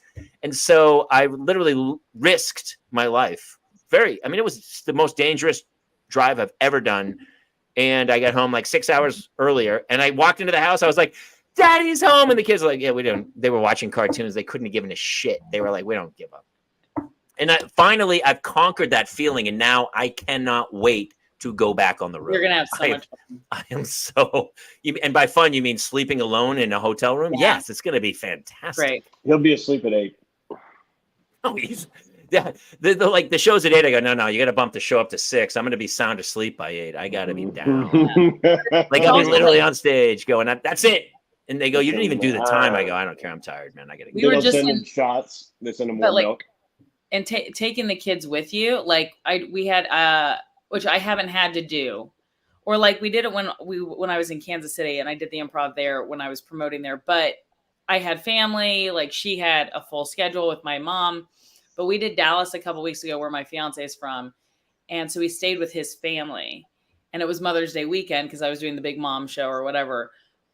And so I literally risked my life. It was the most dangerous drive I've ever done. And I got home like 6 hours earlier. And I walked into the house. I was like, Daddy's home. And the kids were like, yeah, we don't. They were watching cartoons. They couldn't have given a shit. They were like, we don't give up. And finally, I've conquered that feeling. And now I cannot wait to go back on the road. You're going to have so much fun. I am so, and by fun, you mean sleeping alone in a hotel room? Yeah. Yes, it's going to be fantastic. Great. He'll be asleep at 8. Oh, the show's at 8. I go, no, you got to bump the show up to 6. I'm going to be sound asleep by 8. I got to be down. Like I'll be literally on stage going, that's it. And they go, you didn't even do the time. I go, I don't care. I'm tired, man. I got to go. We were just send them shots. They send them more milk. And taking the kids with you, like we had, which I haven't had to do, or like we did it when I was in Kansas City and I did the improv there when I was promoting there. But I had family, like she had a full schedule with my mom. But we did Dallas a couple weeks ago, where my fiance is from, and so we stayed with his family, and it was Mother's Day weekend because I was doing the big mom show or whatever.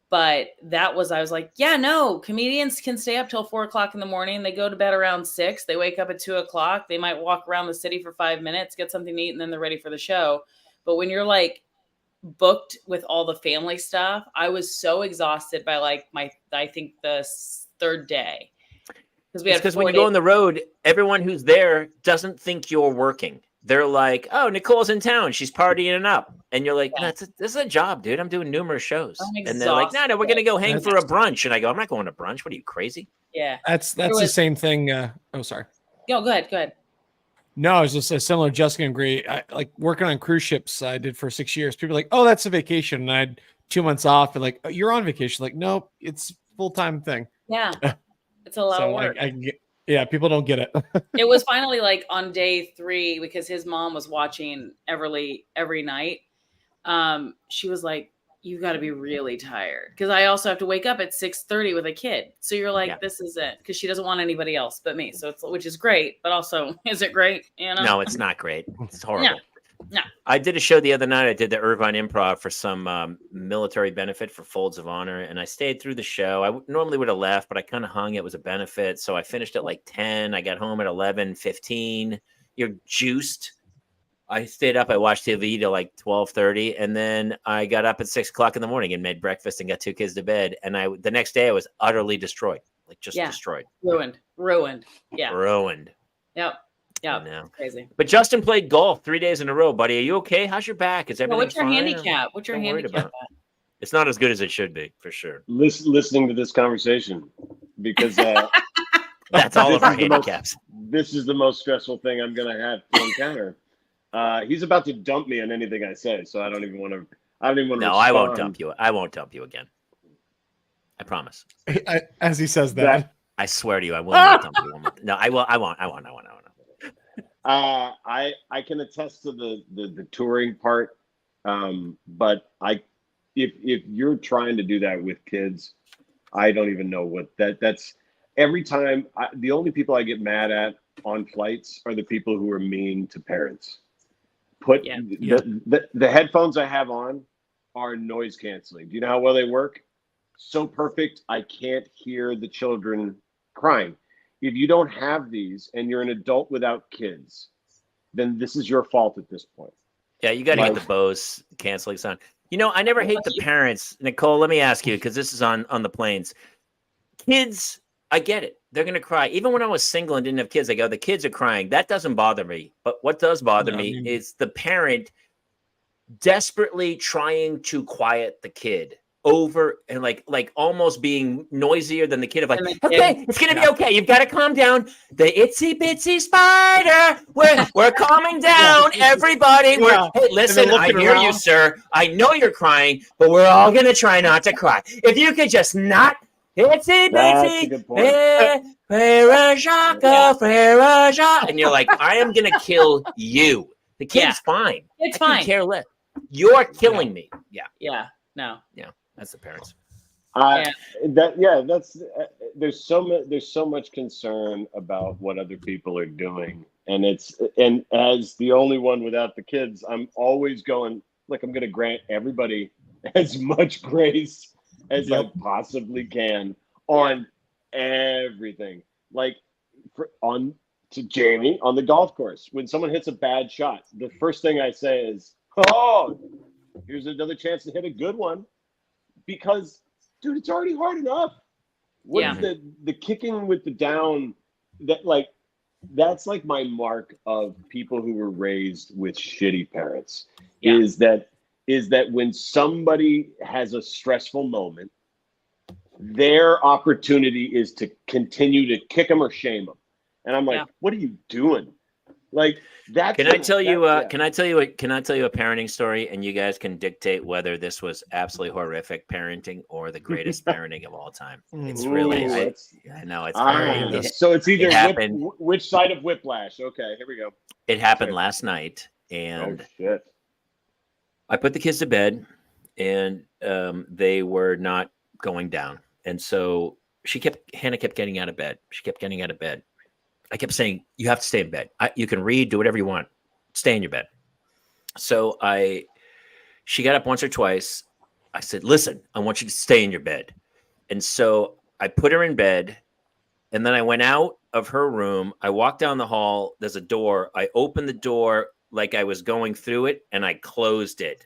But I was like, yeah, no, comedians can stay up till 4:00 in the morning. They go to bed around 6. They wake up at 2:00. They might walk around the city for 5 minutes, get something to eat, and then they're ready for the show. But when you're like booked with all the family stuff, I was so exhausted by like I think the third day. Because when you go on the road, everyone who's there doesn't think you're working. They're like, oh, Nicole's in town. She's partying up. And you're like, no, this is a job, dude. I'm doing numerous shows. And they're like, no, we're going to go hang for a brunch. And I go, I'm not going to brunch. What are you, crazy? Yeah. That's the same thing. Oh, sorry. Go ahead. Go ahead. No, it's just a similar Jessica and Gray. Like working on cruise ships, I did for 6 years. People are like, oh, that's a vacation. And I had 2 months off. And like, oh, you're on vacation. Like, nope, it's full-time thing. Yeah. It's a lot of work. I get, yeah, people don't get it. It was finally like on day 3, because his mom was watching Everly every night. She was like, you got to be really tired, because I also have to wake up at 6:30 with a kid. So you're like, this is it, because she doesn't want anybody else but me. So which is great, but also, is it great? You know? No, it's not great. It's horrible. No. I did a show the other night. I did the Irvine Improv for some military benefit for Folds of Honor, and I stayed through the show. I normally would have left, but I kind of hung. It was a benefit, so I finished at like 10. I got home at 11:15. You're juiced. I stayed up. I watched TV till like 12:30, and then I got up at 6 o'clock in the morning and made breakfast and got 2 kids to bed. And the next day I was utterly destroyed, like just destroyed, ruined. Yeah, ruined. Yep. No. Crazy. But Justin played golf 3 days in a row, buddy. Are you okay? How's your back? Is everything What's your fine? handicap? What's your handicap? It's not as good as it should be, for sure. Listening to this conversation, because that's all of our handicaps. This is the most stressful thing I'm going to have to encounter. He's about to dump me on anything I say, so I don't even want to. No, I won't dump you. I won't dump you again. I promise. As he says that, I swear to you, I will not dump you. No, I will. I won't. I can attest to the touring part, but if you're trying to do that with kids, I don't even know what that's. Every time, the only people I get mad at on flights are the people who are mean to parents. The headphones I have on are noise canceling. Do you know how well they work? So perfect, I can't hear the children crying. If you don't have these and you're an adult without kids, then this is your fault at this point. Yeah, you got to get the Bose canceling sound. You know, I never hate the parents. Nicole, let me ask you, because this is on the planes. Kids, I get it. They're going to cry. Even when I was single and didn't have kids, I go, the kids are crying. That doesn't bother me. But what does bother me is the parent desperately trying to quiet the kid over and like almost being noisier than the kid of like, okay, it's going to be okay. You've got to calm down. The itsy bitsy spider. We're calming down, everybody. Hey, listen, I hear you, sir. I know you're crying, but we're all going to try not to cry. If you could just not. Itsy bitsy, frere Jacques, and you're like, I am gonna kill you. The kid's fine. It's fine. Care less. You're killing me. Yeah. No. Yeah. That's the parents. There's so much concern about what other people are doing, and as the only one without the kids, I'm always going, look, I'm gonna grant everybody as much grace as I possibly can on everything. Like to Jamie on the golf course, when someone hits a bad shot, the first thing I say is, oh, here's another chance to hit a good one, because dude, it's already hard enough. What is the kicking with the down, that's like my mark of people who were raised with shitty parents, is that when somebody has a stressful moment, their opportunity is to continue to kick them or shame them. And I'm like, what are you doing? Like that. Can I tell you a parenting story, and you guys can dictate whether this was absolutely horrific parenting or the greatest parenting of all time. It's really, I know it's so it's either which side of whiplash. Okay, here we go. It happened last night, and I put the kids to bed, and they were not going down. And so Hannah kept getting out of bed. She kept getting out of bed. I kept saying, you have to stay in bed. You can read, do whatever you want. Stay in your bed. So she got up once or twice. I said, listen, I want you to stay in your bed. And so I put her in bed, and then I went out of her room. I walked down the hall. There's a door. I opened the door like I was going through it, and I closed it.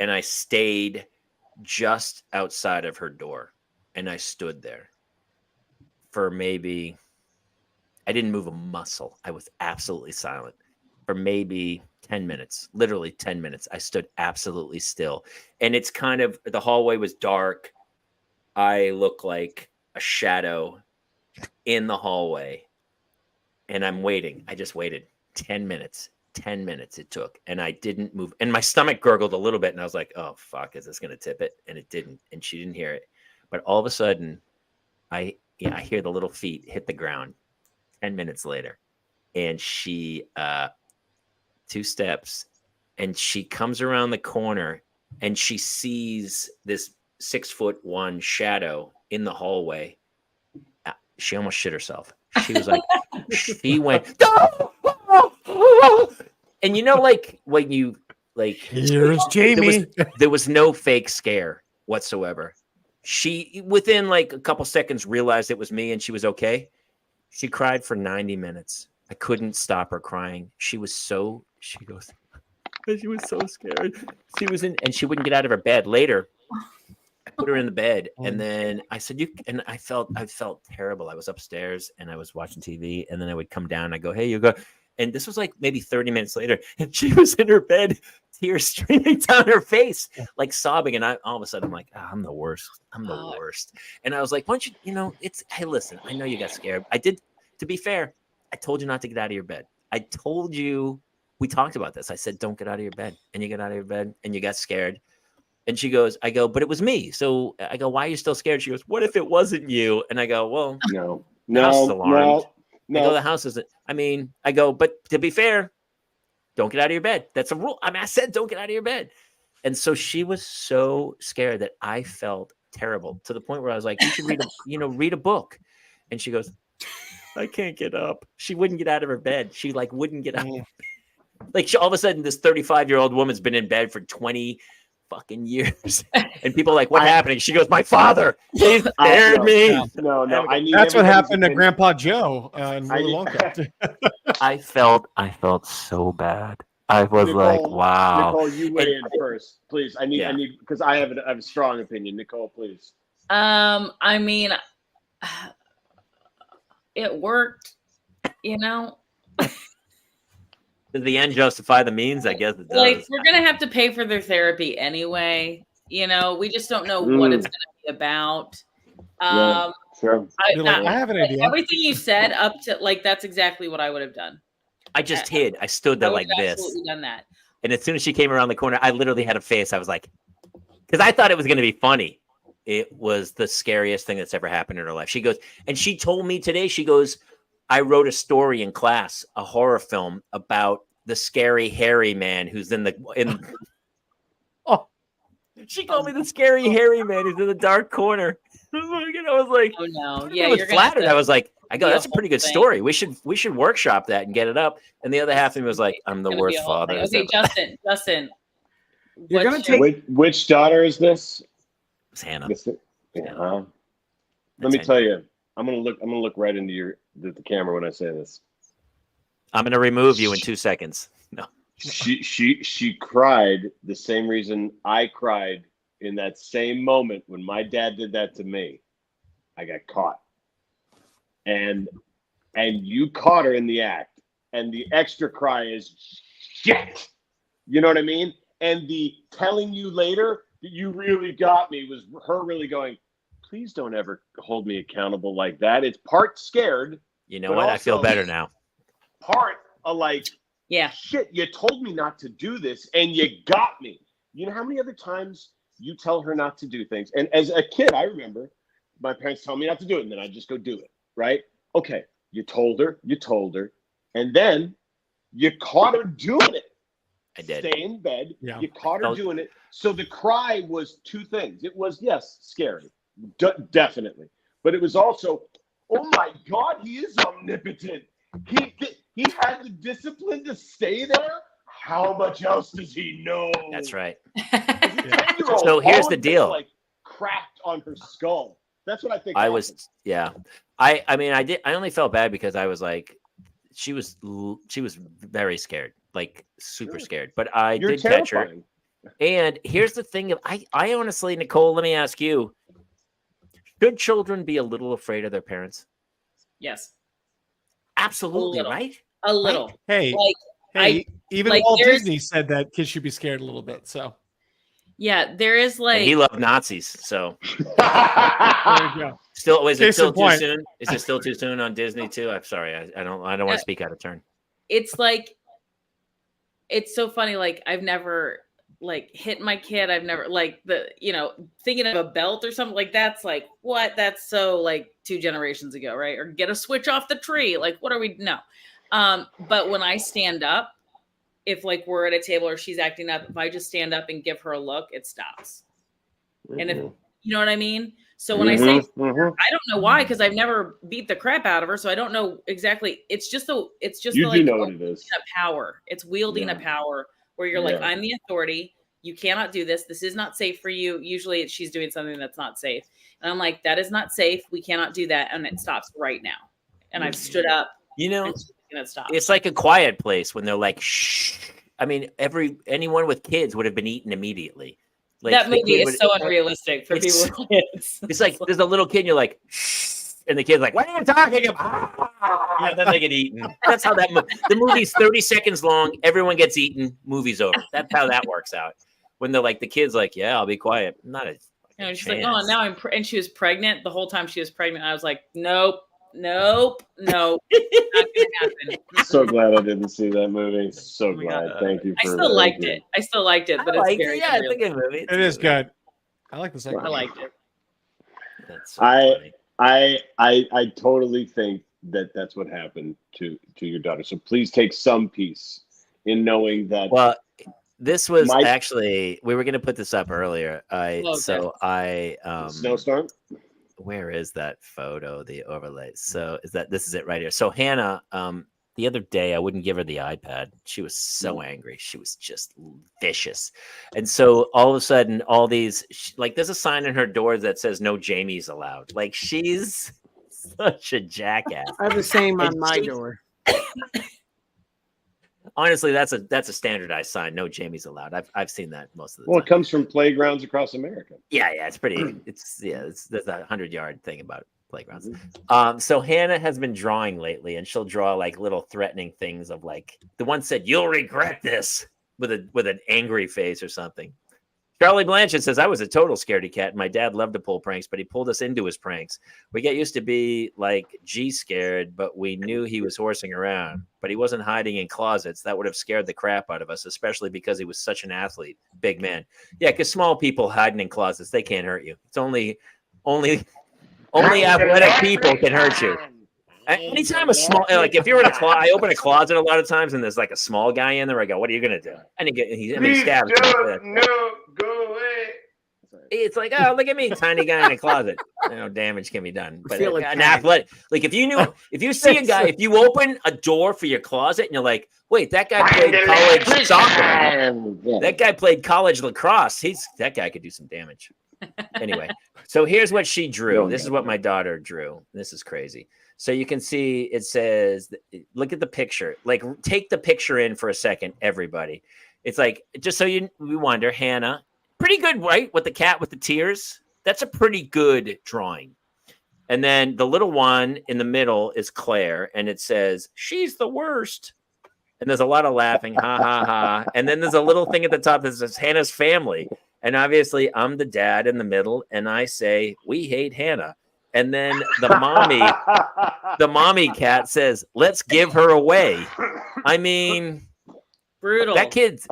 And I stayed just outside of her door, and I stood there for maybe, I didn't move a muscle. I was absolutely silent for maybe 10 minutes, literally 10 minutes. I stood absolutely still. And it's kind of, the hallway was dark. I look like a shadow in the hallway. and I'm waiting. I just waited 10 minutes. 10 minutes it took, and I didn't move. And my stomach gurgled a little bit, and I was like, oh, fuck, is this going to tip it? And it didn't. And she didn't hear it. But all of a sudden, I hear the little feet hit the ground 10 minutes later. And she, 2 steps, and she comes around the corner, and she sees this 6'1" shadow in the hallway. She almost shit herself. She was like, she went, and you know, like when you like, here's Jamie. There was no fake scare whatsoever. She, within like a couple seconds, realized it was me, and she was okay. She cried for 90 minutes. I couldn't stop her crying. She was so scared. She was in, and she wouldn't get out of her bed. Later, I put her in the bed, and then I said, and I felt terrible. I was upstairs and I was watching TV, and then I would come down and I go, hey, you go. And this was like maybe 30 minutes later, and she was in her bed, tears streaming down her face, like sobbing. And all of a sudden I'm like, oh, I'm the worst. I'm the worst. And I was like, why don't you, hey, listen, I know you got scared. I did, to be fair, I told you not to get out of your bed. I told you, we talked about this. I said, don't get out of your bed. And you get out of your bed and you got scared. And she goes, I go, but it was me. So I go, why are you still scared? She goes, what if it wasn't you? And I go, well, no, the house is alarmed. No. I go, the house isn't. I go, but to be fair, don't get out of your bed. That's a rule. I said, don't get out of your bed. And so she was so scared that I felt terrible, to the point where I was like, you should read a book. And she goes, I can't get up. She wouldn't get out of her bed. She like wouldn't get up. Like all of a sudden, this 35-year-old woman's been in bed for 20 fucking years, and people are like, what happened? She goes, my father, he scared me. No. That's what happened to Grandpa Joe in Willy Wonka. I felt so bad. I was Nicole, like, wow. Nicole, you weigh in first, please. I need because I have a strong opinion. Nicole, please. It worked, Does the end justify the means? I guess it does. Like, we're gonna have to pay for their therapy anyway. We just don't know what it's gonna be about. Sure. I have an idea. Everything you said up to that's exactly what I would have done. I just hid. I stood there like this. Absolutely done that. And as soon as she came around the corner, I literally had a face. I was like, because I thought it was going to be funny. It was the scariest thing that's ever happened in her life. She goes, and she told me today, she goes, I wrote a story in class, a horror film about the scary hairy man who's oh, she called me the scary hairy man who's in the dark corner. I was like, oh no, yeah, you're flattered. I was like, that's a pretty good story. We should workshop that and get it up. And the other half of me was like, I'm the worst father. Okay, Justin, you're gonna take which daughter is this? It's Hannah. Let me tell you, I'm gonna look right into the camera when I say this. I'm gonna remove you in 2 seconds. No. She cried the same reason I cried in that same moment when my dad did that to me. I got caught. And you caught her in the act. And the extra cry is shit. You know what I mean? And the telling you later that you really got me was her really going, please don't ever hold me accountable like that. It's part scared. You know what? I feel better now. Part of like, shit, you told me not to do this and you got me. You know how many other times you tell her not to do things? And as a kid, I remember my parents tell me not to do it, and then I just go do it, right? Okay, you told her, and then you caught her doing it. I did. Stay in bed. Yeah. You caught her doing it. So the cry was 2 things. It was, yes, scary, definitely. But it was also, oh my God, he is omnipotent. He had the discipline to stay there. How much else does he know? That's right. So here's the deal. Like cracked on her skull. That's what I think. I was, yeah. I only felt bad because I was like, she was very scared, like super scared. But I did catch her. And here's the thing: I honestly, Nicole, let me ask you: should children be a little afraid of their parents? Yes, absolutely, right? A little. Hey, even Walt Disney said that kids should be scared a little bit. So Yeah, there is And like he loved Nazis, so There you go. still is it Case still in too point. soon? Is it still too soon on Disney too? I'm sorry, I don't want to speak out of turn. it's like it's so funny. Like I've never like hit my kid. I've never like thinking of a belt or something like that's like what? That's so like 2 generations ago, right? Or get a switch off the tree. Like what are we? No. But when I stand up, if like we're at a table or she's acting up, if I just stand up and give her a look, it stops. And if you know what I mean? So when I say, I don't know why, because I've never beat the crap out of her. So I don't know exactly. It's just You like do know what it is. a power. It's wielding a power where you're like, I'm the authority. You cannot do this. This is not safe for you. Usually she's doing something that's not safe. And I'm like, that is not safe. We cannot do that. And it stops right now. And I've stood up. You know, and it stops. it's like A Quiet Place when they're like, shh. I mean, anyone with kids would have been eaten immediately. Like that movie is so unrealistic for people with kids. It's like there's a little kid, and you're like, shh, and the kid's like, what are you talking about? And then they get eaten. That's how the movie's 30 seconds long. Everyone gets eaten. Movie's over. That's how that works out. When they're like, the kid's like, yeah, I'll be quiet. Not a she's like, oh, now and she was pregnant. The whole time she was pregnant, I was like, nope. Not gonna happen. So glad I didn't see that movie. So glad. Thank you. I still liked it. But it's very it's a good movie. It is good. I like the second. I liked it. That's so funny. I totally think that's what happened to your daughter. So please take some peace in knowing that. Well, this was actually we were going to put this up earlier. Snowstorm. Where is that photo? The overlay. So this is it right here. So Hannah, the other day I wouldn't give her the iPad. She was so angry. She was just vicious. And so all of a sudden, all these like there's a sign in her door that says no Jamies allowed. Like she's such a jackass. I have the same on my door. Honestly, that's a standardized sign. No Jamies allowed. I've seen that most of the time. Well, it comes from playgrounds across America. Yeah, it's pretty. There's a 100-yard thing about playgrounds. So Hannah has been drawing lately, and she'll draw like little threatening things of like the one said, "You'll regret this," with an angry face or something. Charlie Blanchett says, I was a total scaredy cat. My dad loved to pull pranks, but he pulled us into his pranks. We get used to be like scared, but we knew he was horsing around. But he wasn't hiding in closets. That would have scared the crap out of us, especially because he was such an athlete, big man. Yeah, because small people hiding in closets, they can't hurt you. It's only athletic people can hurt you. Anytime a small, like if you're in a closet, I open a closet a lot of times and there's like a small guy in there. I go, what are you going to do? And he stabs me. No, go away. It's like, oh, look at me, tiny guy in a closet. No damage can be done. But an athletic, like if you see a guy, if you open a door for your closet and you're like, wait, that guy played college soccer. That guy played college lacrosse. That guy could do some damage. Anyway, so here's what she drew. This is what my daughter drew. This is crazy. So you can see it says, look at the picture. Like take the picture in for a second, everybody. It's like, just so we wonder, Hannah, pretty good, right? With the cat with the tears. That's a pretty good drawing. And then the little one in the middle is Claire, and it says, she's the worst. And there's a lot of laughing, ha, ha, ha. And then there's a little thing at the top that says Hannah's family. And obviously I'm the dad in the middle, and I say, we hate Hannah. And then the mommy cat says, let's give her away. I mean, brutal. That kid's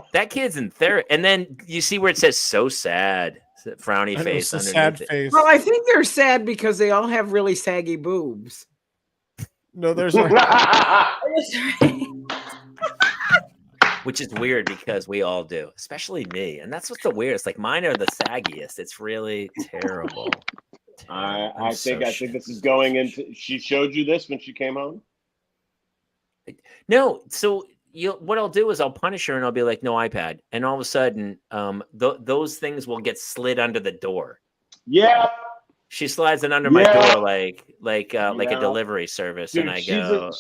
in therapy. And then you see where it says so sad, frowny face. Sad face. Well, I think they're sad because they all have really saggy boobs. No, there's which is weird because we all do, especially me. And that's what's the weirdest. Like mine are the saggiest. It's really terrible. I think this is going into. She showed you this when she came home. No, so what I'll do is I'll punish her and I'll be like, no iPad, and all of a sudden, those things will get slid under the door. Yeah, she slides it under my door like a delivery service, dude, and I go,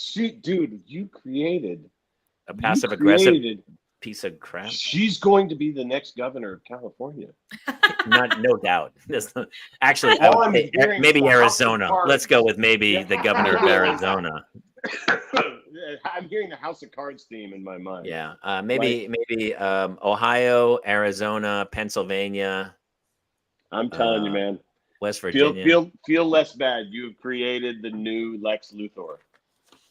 dude, you created a passive aggressive piece of crap. She's going to be the next governor of California. No doubt. Actually, maybe Arizona. Let's go with maybe the governor of Arizona. I'm hearing the House of Cards theme in my mind. Yeah, maybe Ohio, Arizona, Pennsylvania. I'm telling you, man. West Virginia. Feel less bad. You have created the new Lex Luthor.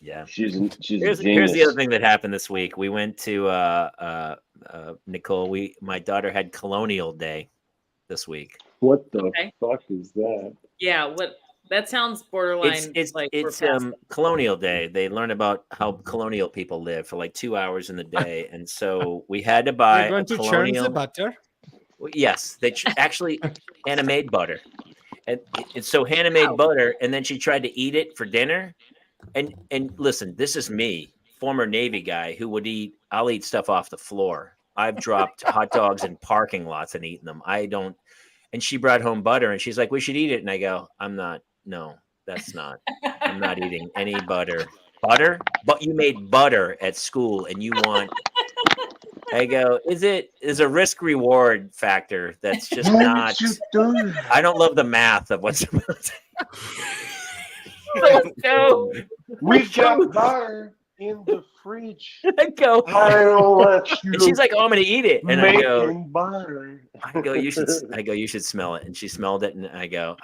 Yeah, she's a here's genius. the other thing that happened this week. We went to Nicole. My daughter had Colonial Day this week. What the fuck is that? Yeah, what that sounds borderline. It's Colonial Day. They learn about how colonial people live for like 2 hours in the day, and so we had to buy You're going to churn the butter. Yes, they actually Hannah made butter, and so Hannah made butter, and then she tried to eat it for dinner. And listen, this is me, former Navy guy who would I'll eat stuff off the floor. I've dropped hot dogs in parking lots and eaten them. I don't. And she brought home butter, and she's like, "We should eat it." And I go, "I'm not. No, that's not. I'm not eating any butter. Butter? But you made butter at school, and you want." I go, is a risk reward factor that's just not. I don't love the math of what's about to. No. We've got butter in the fridge. I go, I don't let you. and she's like, "Oh, I'm gonna eat it." And I go, butter. you should smell it. And she smelled it, and I go,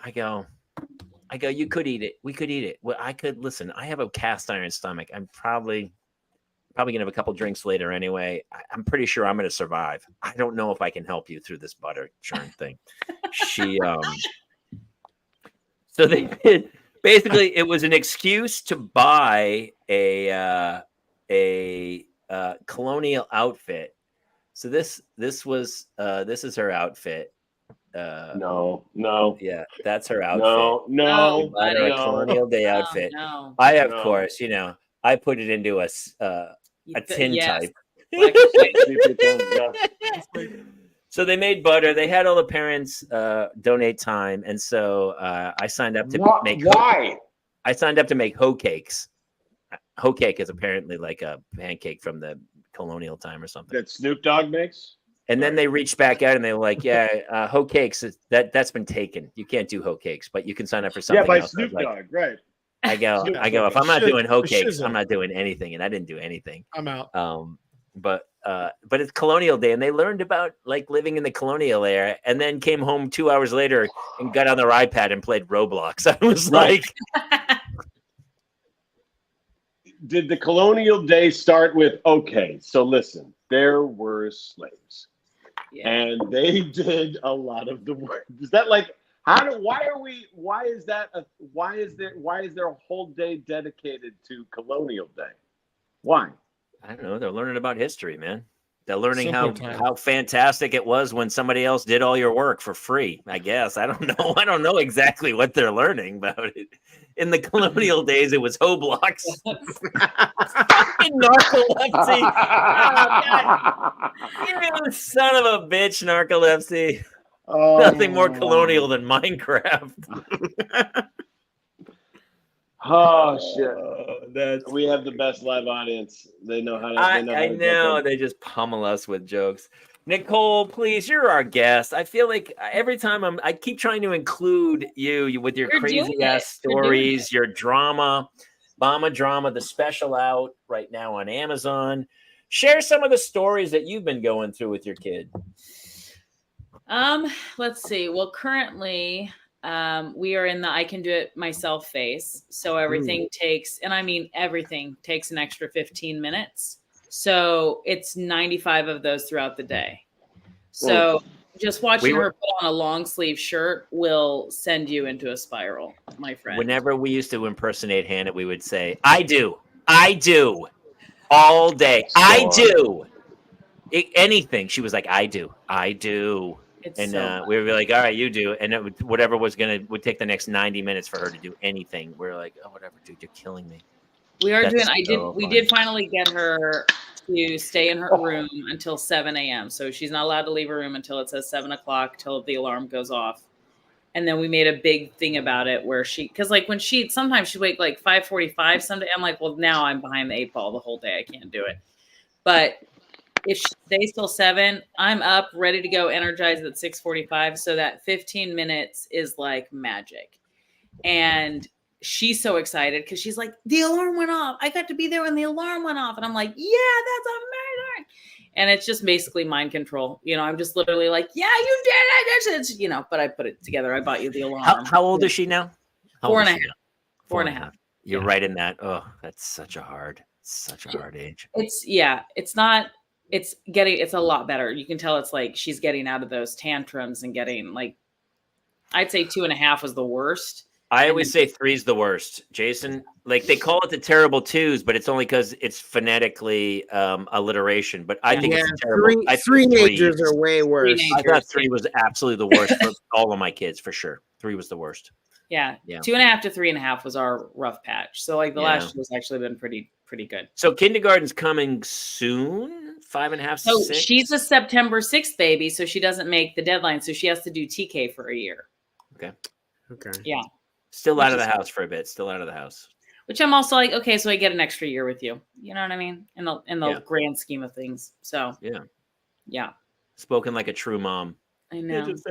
you could eat it. We could eat it. Well, I could listen. I have a cast iron stomach. I'm probably gonna have a couple drinks later anyway. I'm pretty sure I'm gonna survive. I don't know if I can help you through this butter churn thing. So they did. Basically, it was an excuse to buy a colonial outfit. So this is her outfit. No. Yeah, that's her outfit. No. Colonial Day outfit. No. I, of course, I put it into a tin type. So they made butter. They had all the parents donate time, and so I signed up to make. Why? I signed up to make hoe cakes. Hoe cake is apparently like a pancake from the colonial time or something that Snoop Dogg makes. And then they reached back out and they were like, "Yeah, hoe cakes that's been taken. You can't do hoe cakes, but you can sign up for something by else." Snoop Dogg, right? I go. If I'm not doing hoe cakes, I'm not doing anything, and I didn't do anything. I'm out. But it's Colonial Day, and they learned about like living in the colonial era, and then came home 2 hours later and got on their iPad and played Roblox. I was like, did the Colonial Day start with, okay, so listen, there were slaves, and they did a lot of the work. Is that like why is there a whole day dedicated to Colonial Day? Why? I don't know. They're learning about history, man. They're learning how fantastic it was when somebody else did all your work for free, I guess. I don't know. I don't know exactly what they're learning about it. In the colonial days, it was Hoblox. Fucking narcolepsy. Oh, God. You son of a bitch, narcolepsy. Oh, nothing more colonial than Minecraft. Oh shit! We have the best live audience. They know how to. I know. They just pummel us with jokes. Nicole, please, you're our guest. I feel like every time I keep trying to include you with your crazy ass stories, your drama, Mama Drama, the special out right now on Amazon. Share some of the stories that you've been going through with your kid. Let's see. Well, currently. We are in the I can do it myself phase. So everything takes, and I mean, everything takes an extra 15 minutes. So it's 95 of those throughout the day. So just watching her put on a long sleeve shirt will send you into a spiral, my friend. Whenever we used to impersonate Hannah, we would say, I do all day. I do anything. She was like, I do. We would be like, all right, you do. And whatever would take the next 90 minutes for her to do anything. We're like, oh, whatever, dude, you're killing me. We did finally get her to stay in her room until 7 a.m. So she's not allowed to leave her room until it says 7 o'clock, till the alarm goes off. And then we made a big thing about it where because like sometimes she'd wake like 5:45 someday. I'm like, well, now I'm behind the 8 ball the whole day. I can't do it. But if she stays till 7, I'm up, ready to go, energized at 6:45. So that 15 minutes is like magic. And she's so excited because she's like, the alarm went off. I got to be there when the alarm went off. And I'm like, yeah, that's amazing. And it's just basically mind control. You know, I'm just literally like, yeah, you did it. It's, you know, but I put it together. I bought you the alarm. How old is she now? Four and a half. You're right in that. Oh, that's such a hard age. It's a lot better. You can tell it's like she's getting out of those tantrums and getting like, I'd say 2.5 was the worst. I always say 3's the worst, Jason. Like they call it the terrible 2s, but it's only because it's phonetically alliteration. But I think it's terrible. Teenagers are way worse. I thought 3 was absolutely the worst for all of my kids, for sure. 3 was the worst. Yeah. 2.5 to 3.5 was our rough patch. So like the last year has actually been pretty good. So kindergarten's coming soon, 5.5. So 6? she's a September 6th baby, so she doesn't make the deadline. So she has to do TK for a year. Okay. Yeah. Still out of the house for a bit. Still out of the house. Which I'm also like, okay, so I get an extra year with you. You know what I mean? In the grand scheme of things. So yeah. Spoken like a true mom. I know. Just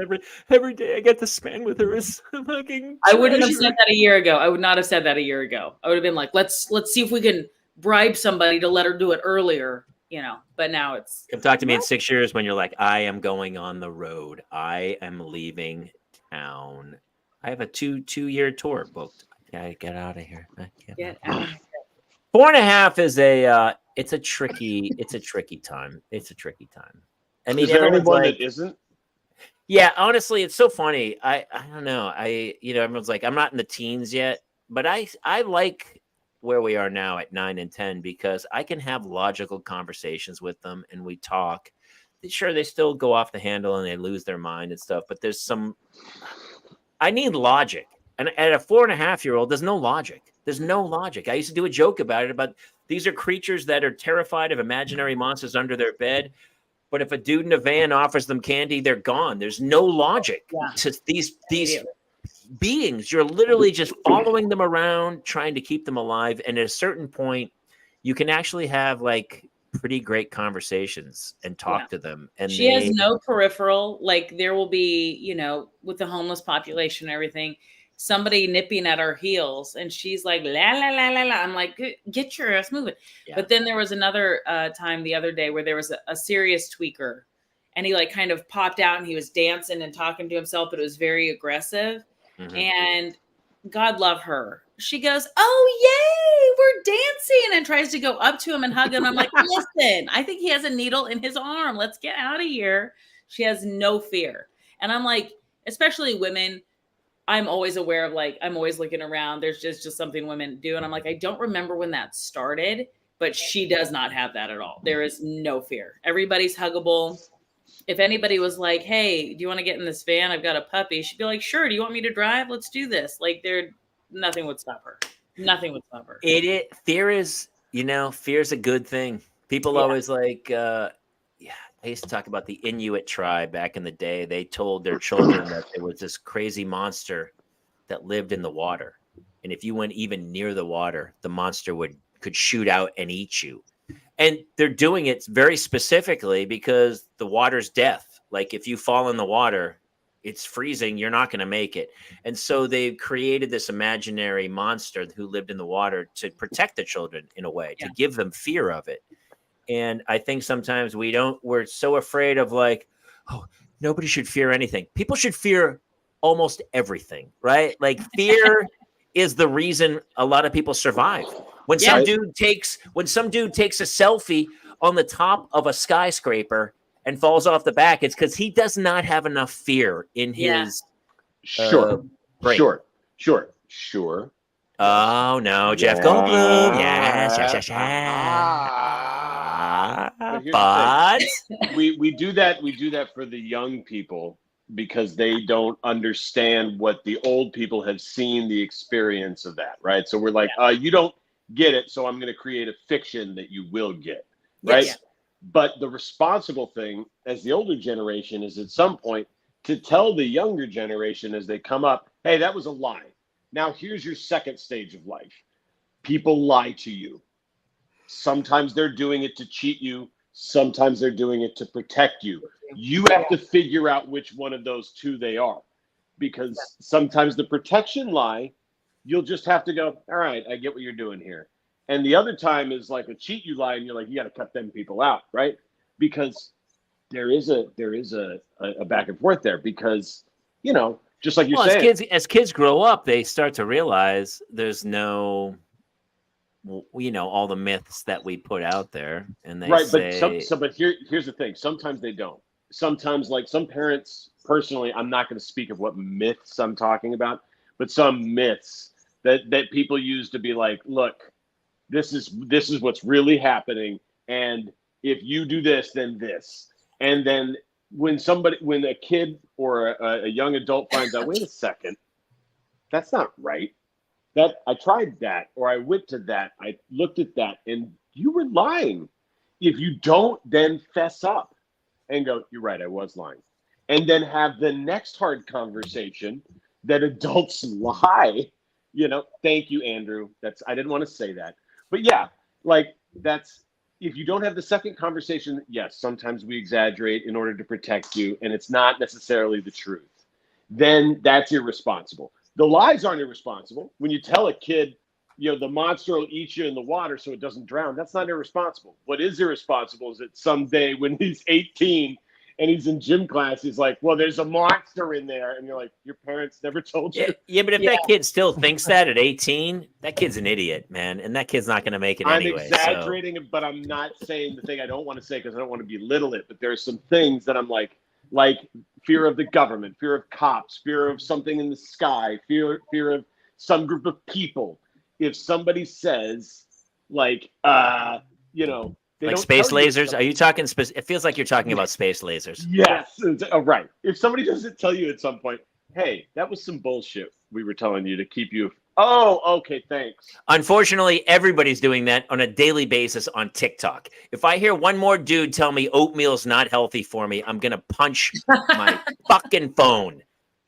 every day I get to spend with her is fucking. I wouldn't have said that a year ago. I would not have said that a year ago. I would have been like, let's see if we can bribe somebody to let her do it earlier. You know, but now it's. Come talk to me in 6 years when you're like, I am going on the road. I am leaving town. I have a two-year tour booked. I gotta get out of here. Get out of here. 4.5 is it's a tricky time. It's a tricky time. I mean, is there anyone that isn't? Yeah, honestly, it's so funny. I don't know. Everyone's like, I'm not in the teens yet, but I like where we are now at 9 and 10 because I can have logical conversations with them and we talk. Sure, they still go off the handle and they lose their mind and stuff, but I need logic. And at a 4.5-year-old, there's no logic. There's no logic. I used to do a joke about it, about these are creatures that are terrified of imaginary monsters under their bed. But if a dude in a van offers them candy, they're gone. There's no logic to these beings. You're literally just following them around, trying to keep them alive. And at a certain point, you can actually have like pretty great conversations and talk to them. And she has no peripheral. Like there will be, you know, with the homeless population and everything, somebody nipping at our heels and she's like, la, la, la, la, la. I'm like, get your ass moving. Yeah. But then there was another time the other day where there was a serious tweaker and he like kind of popped out and he was dancing and talking to himself, but it was very aggressive. Mm-hmm. And God love her. She goes, oh, yay, we're dancing, and tries to go up to him and hug him. I'm like, listen, I think he has a needle in his arm. Let's get out of here. She has no fear. And I'm like, especially women, I'm always aware of like, I'm always looking around. There's just something women do. And I'm like, I don't remember when that started, but she does not have that at all. There is no fear. Everybody's huggable. If anybody was like, hey, do you want to get in this van? I've got a puppy. She'd be like, sure. Do you want me to drive? Let's do this. Like nothing would stop her. Nothing would stop her. Fear is a good thing. People always like, I used to talk about the Inuit tribe back in the day. They told their children that there was this crazy monster that lived in the water. And if you went even near the water, the monster could shoot out and eat you. And they're doing it very specifically because the water's death. Like if you fall in the water, it's freezing, you're not going to make it. And so they've created this imaginary monster who lived in the water to protect the children in a way, to give them fear of it. And I think sometimes we're so afraid of like, oh, nobody should fear anything. People should fear almost everything, right? Like fear is the reason a lot of people survive. When some dude takes a selfie on the top of a skyscraper and falls off the back, it's because he does not have enough fear in his brain. Sure. Oh no, Jeff Goldblum. Yes. But we do that for the young people because they don't understand what the old people have seen, the experience of that, right? So we're like, you don't get it, so I'm going to create a fiction that you will get, right? Yeah. But the responsible thing as the older generation is at some point to tell the younger generation as they come up, hey, that was a lie. Now here's your second stage of life. People lie to you. Sometimes they're doing it to cheat you. Sometimes they're doing it to protect you. You have to figure out which one of those two they are, because sometimes the protection lie you'll just have to go, all right, I get what you're doing here. And the other time is like a cheat you lie, and you're like, you got to cut them people out, right? Because there is a back and forth there, because, you know, just like you're saying. As kids grow up, they start to realize there's no, you know, all the myths that we put out there, and they say, but here's the thing. Sometimes they don't. Sometimes, like some parents, personally, I'm not going to speak of what myths I'm talking about, but some myths that people use to be like, look, this is what's really happening, and if you do this, then this. And then when a kid or a young adult finds out, wait a second, that's not right. That I tried that, or I went to that, I looked at that, and you were lying. If you don't then fess up and go, you're right, I was lying. And then have the next hard conversation that adults lie. You know, thank you, Andrew. I didn't want to say that. But yeah, like if you don't have the second conversation, yes, sometimes we exaggerate in order to protect you, and it's not necessarily the truth. Then that's irresponsible. The lies aren't irresponsible. When you tell a kid, you know, the monster will eat you in the water so it doesn't drown, that's not irresponsible. What is irresponsible is that someday when he's 18 and he's in gym class, he's like, well, there's a monster in there. And you're like, your parents never told you. Yeah, but if that kid still thinks that at 18, that kid's an idiot, man. And that kid's not going to make it anyway. I'm exaggerating, but I'm not saying the thing I don't want to say because I don't want to belittle it. But there's some things that I'm like fear of the government, fear of cops, fear of something in the sky, fear of some group of people. If somebody says, like, you know, like space lasers? Are you talking? It feels like you're talking about space lasers. Yes. Oh, right. If somebody doesn't tell you at some point, hey, that was some bullshit we were telling you to keep you. Oh, okay. Thanks. Unfortunately, everybody's doing that on a daily basis on TikTok. If I hear one more dude tell me oatmeal's not healthy for me, I'm going to punch my fucking phone.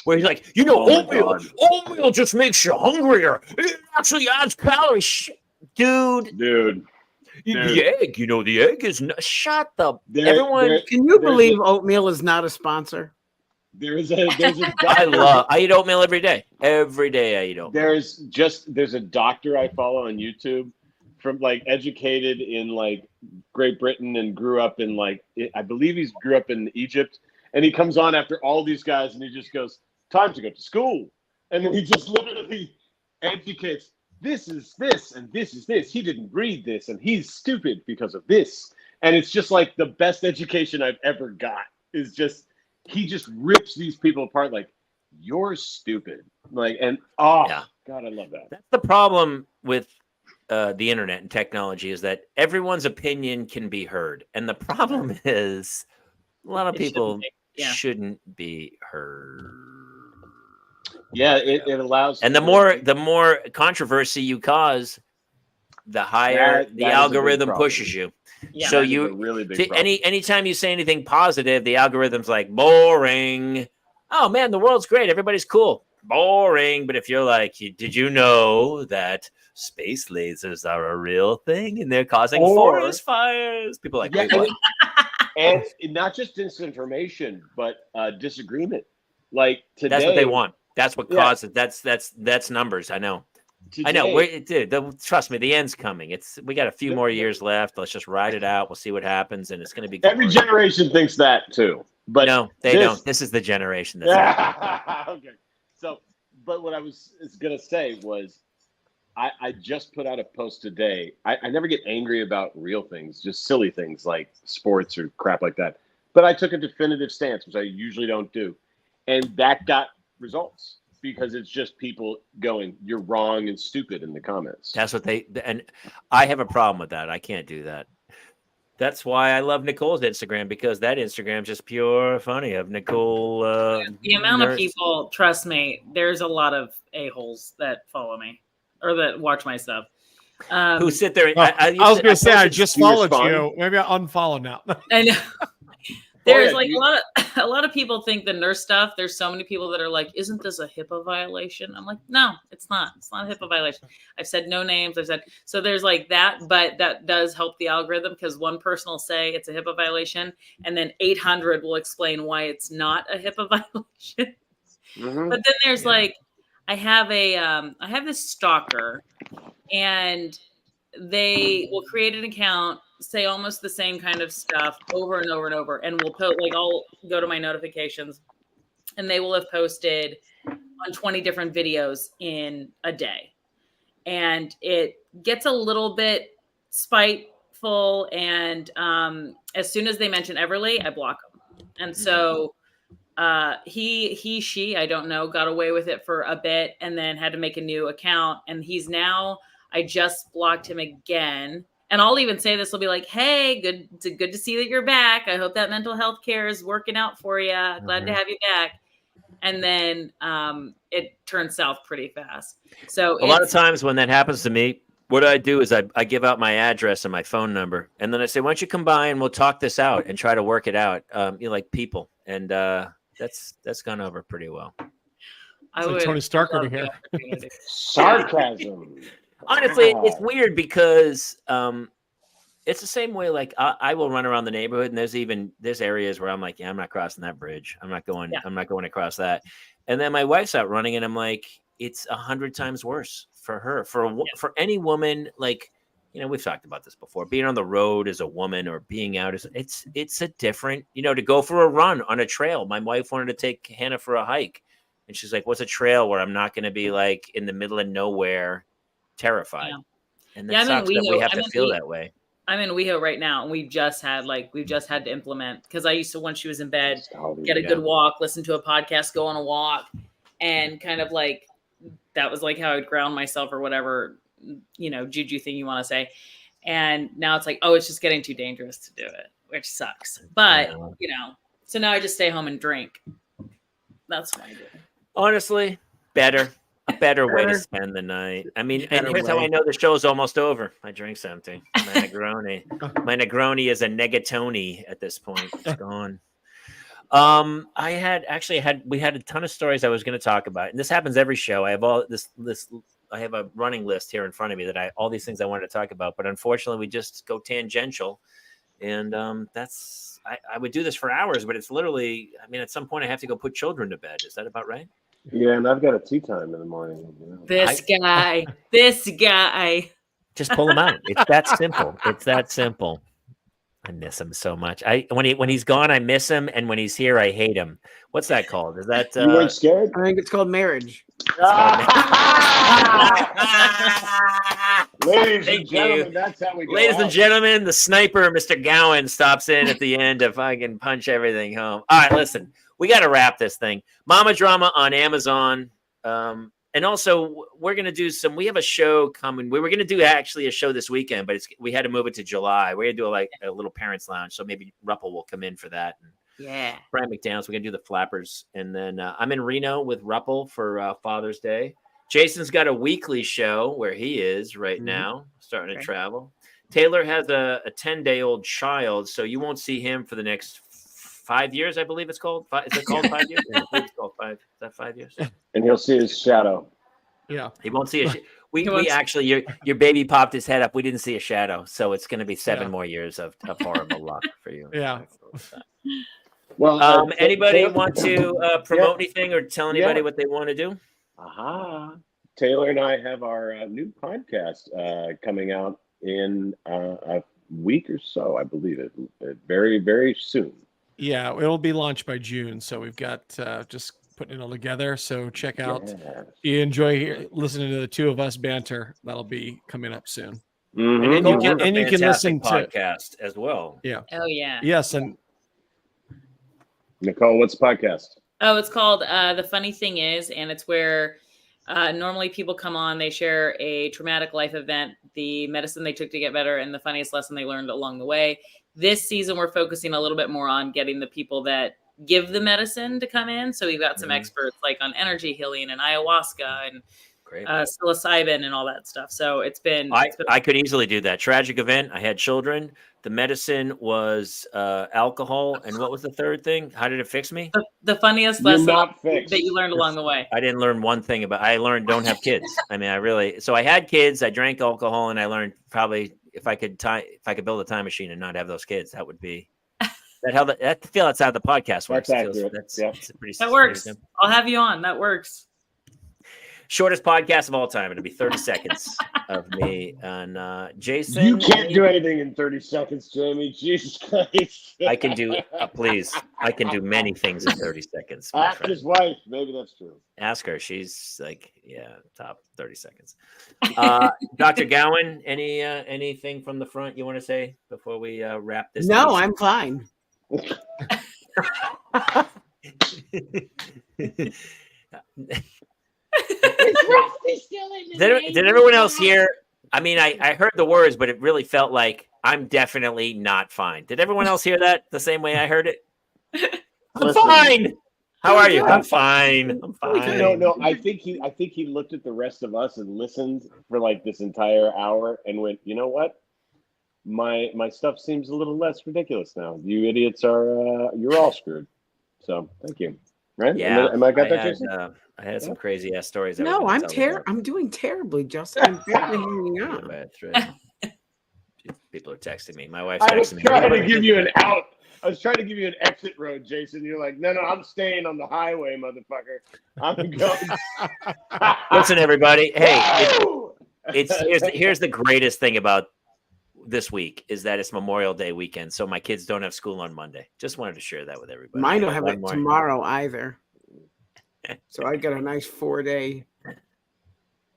Where he's like, you know, oatmeal just makes you hungrier. It actually adds calories. Dude. The egg, you know, the egg is not, shut the everyone. Can you believe oatmeal is not a sponsor? There's a I eat oatmeal every day. Every day I eat oatmeal. There's a doctor I follow on YouTube from like educated in like Great Britain and grew up in like I believe he grew up in Egypt, and he comes on after all these guys and he just goes, time to go to school. And then he just literally educates. This is this, and this is this. He didn't read this, and he's stupid because of this. And it's just like the best education I've ever got is just, he just rips these people apart like, you're stupid. Like, and God, I love that. That's the problem with the internet and technology, is that everyone's opinion can be heard. And the problem is a lot of people shouldn't be heard. Yeah, it allows. And the more controversy you cause, the higher the algorithm pushes you. Yeah. So you really big anytime you say anything positive, the algorithm's like boring. Oh man, the world's great. Everybody's cool. Boring. But if you're like, did you know that space lasers are a real thing and they're causing forest fires? People are like, wait, what? And not just disinformation, but disagreement. Like today, that's what they want. That's what causes. That's numbers. I know. Today, I know. Dude, trust me, the end's coming. We got a few more years left. Let's just ride it out. We'll see what happens, and it's going to be. Every generation thinks that too, but no, they don't. This is the generation that's. Okay. So, but what I was going to say was, I just put out a post today. I never get angry about real things, just silly things like sports or crap like that. But I took a definitive stance, which I usually don't do, and that got results because it's just people going, you're wrong and stupid in the comments. That's what and I have a problem with that. I can't do that. That's why I love Nicole's Instagram, because that Instagram is just pure funny of Nicole. The amount of people, trust me, there's a lot of a-holes that follow me or that watch my stuff. Who sit there. I was going to say, I just followed you. Maybe I'll unfollow now. I know. There's a lot of people think the nurse stuff. There's so many people that are like, isn't this a HIPAA violation? I'm like, no, it's not. It's not a HIPAA violation. I've said no names. So there's like that, but that does help the algorithm because one person will say it's a HIPAA violation and then 800 will explain why it's not a HIPAA violation. Mm-hmm. But then there's like, I have this stalker, and they will create an account, say almost the same kind of stuff over and over and over, and we'll post, like, I'll go to my notifications, and they will have posted on 20 different videos in a day. And it gets a little bit spiteful. And as soon as they mention Everly, I block them. And so she, I don't know, got away with it for a bit and then had to make a new account. And he's now, I just blocked him again. And I'll even say this will be like, hey, good to see that you're back. I hope that mental health care is working out for you. Glad to have you back. And then it turns south pretty fast. So a lot of times when that happens to me, what I do is I give out my address and my phone number, and then I say, why don't you come by and we'll talk this out and try to work it out. Like people, and that's gone over pretty well. It's like Tony Stark over here. Sarcasm. Honestly, it's weird because it's the same way. Like I will run around the neighborhood, and there's areas where I'm like, yeah, I'm not crossing that bridge. I'm not going across that. And then my wife's out running, and I'm like, it's 100 times worse for her. For any woman, like, we've talked about this before. Being on the road as a woman or being out it's a different. To go for a run on a trail. My wife wanted to take Hannah for a hike, and she's like, "What's a trail where I'm not going to be like in the middle of nowhere, terrified?" Yeah. And that sucks that we have to feel that way. I'm in WeHo right now, and we've just had to implement, because I used to, when she was in bed, get a good walk, listen to a podcast, go on a walk, and kind of like, that was like how I would ground myself or whatever, juju thing you want to say. And now it's like, oh, it's just getting too dangerous to do it, which sucks. But, so now I just stay home and drink. That's what I do. Honestly, a better way to spend the night. I mean, and here's how I know the show's almost over. I drink something. My Negroni. My Negroni is a Negatoni at this point. It's gone. We had a ton of stories I was going to talk about, and this happens every show. I have all this list. I have a running list here in front of me all these things I wanted to talk about, but unfortunately we just go tangential, and I would do this for hours, but it's literally, at some point I have to go put children to bed. Is that about right? Yeah, and I've got a tea time in the morning. This guy. Just pull him out. It's that simple. I miss him so much. When he's gone, I miss him, and when he's here, I hate him. What's that called? Is that you weren't scared? I think it's called marriage. Ladies and gentlemen, that's how we go. Ladies and gentlemen, the sniper, Mr. Gowan, stops in at the end if I can punch everything home. All right, listen. We got to wrap this thing. Mama Drama on Amazon. And also, we're going to do we have a show coming. We were going to do actually a show this weekend, but we had to move it to July. We're going to do a little parents lounge. So maybe Ruppel will come in for that. And Brian McDonald's, we're going to do the Flappers. And then I'm in Reno with Ruppel for Father's Day. Jason's got a weekly show where he is right now, starting to travel. Taylor has a 10-day-old child, so you won't see him for the next 5 years, I believe it's called. Is it called 5 years? Yeah, it's called 5. Is that 5 years? And he'll see his shadow. Yeah. He won't see we actually, your baby popped his head up. We didn't see a shadow. So it's going to be 7 more years of horrible luck for you. Yeah. Well, anybody want to promote anything or tell anybody what they want to do? Taylor and I have our new podcast coming out in a week or so, I believe it. Very, very soon. Yeah, it'll be launched by June. So we've got just putting it all together. So check out. If you enjoy listening to the two of us banter, that'll be coming up soon. Mm-hmm. And you can listen to podcast as well. Yeah. Oh yeah. Yes, and Nicole, what's the podcast? Oh, it's called The Funny Thing Is, and it's where normally people come on, they share a traumatic life event, the medicine they took to get better, and the funniest lesson they learned along the way. This season, we're focusing a little bit more on getting the people that give the medicine to come in. So we've got some experts like on energy healing and ayahuasca and psilocybin and all that stuff. So I could easily do that. Tragic event. I had children. The medicine was alcohol. And what was the third thing? How did it fix me? The funniest lesson that you learned along the way. I didn't learn one thing I learned don't have kids. I mean, so I had kids, I drank alcohol, and I learned probably if I could build a time machine and not have those kids, that would be I feel that's how the podcast works. That's accurate. That works. I'll have you on. That works. Shortest podcast of all time. It'll be 30 seconds of me and Jason. You can't do anything in 30 seconds, Jamie. Jesus Christ. I can do, please. I can do many things in 30 seconds. Ask his wife. Maybe that's true. Ask her. She's like, yeah, top 30 seconds. Dr. Gowan, anything from the front you want to say before we wrap this? No, I'm fine. Did everyone else hear? I mean, I heard the words, but it really felt like I'm definitely not fine. Did everyone else hear that the same way I heard it? I'm fine. How are you? I'm fine. I'm fine. No. I think he looked at the rest of us and listened for like this entire hour and went, you know what? My stuff seems a little less ridiculous now. You idiots are you're all screwed. So thank you. Right? Yeah. Am I got that, Jason? I had some crazy ass stories. No, I'm doing terribly, Justin. I'm barely hanging on. That's right. People are texting me. My wife's I was texting me. trying to give you an out. I was trying to give you an exit road, Jason. You're like, no, I'm staying on the highway, motherfucker. I'm going. Listen, everybody. Hey, here's the greatest thing about this week is that it's Memorial Day weekend, so my kids don't have school on Monday. Just wanted to share that with everybody. Mine don't have it tomorrow either. So I got a nice 4-day.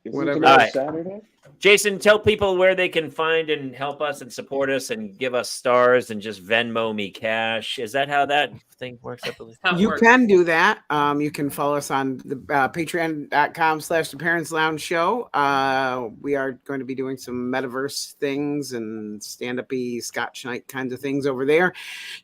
Whatever. All right. Saturday? Jason, tell people where they can find and help us and support us and give us stars and just Venmo me cash. Is that how that thing works? I believe You can do that. You can follow us on the patreon.com/the Parents Lounge Show. We are going to be doing some metaverse things and stand-up-y Scotch night kinds of things over there.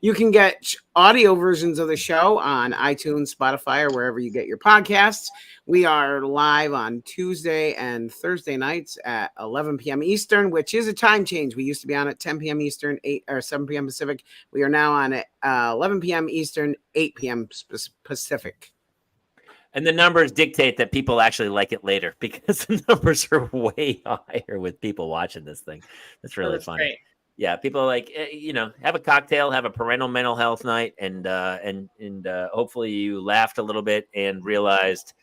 You can get audio versions of the show on iTunes, Spotify, or wherever you get your podcasts. We are live on Tuesday and Thursday nights at 11 p.m. Eastern, which is a time change. We used to be on at 10 p.m. Eastern, 7 p.m. Pacific. We are now on at 11 p.m. Eastern, 8 p.m. Pacific. And the numbers dictate that people actually like it later because the numbers are way higher with people watching this thing. That's really funny. Great. Yeah, people are like, have a cocktail, have a parental mental health night, and hopefully you laughed a little bit and realized,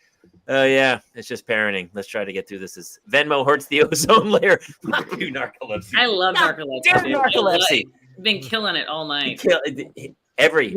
oh yeah, it's just parenting. Let's try to get through this. Venmo hurts the ozone layer. Fuck you, narcolepsy. I love narcolepsy. Damn narcolepsy. Been killing it all night. Every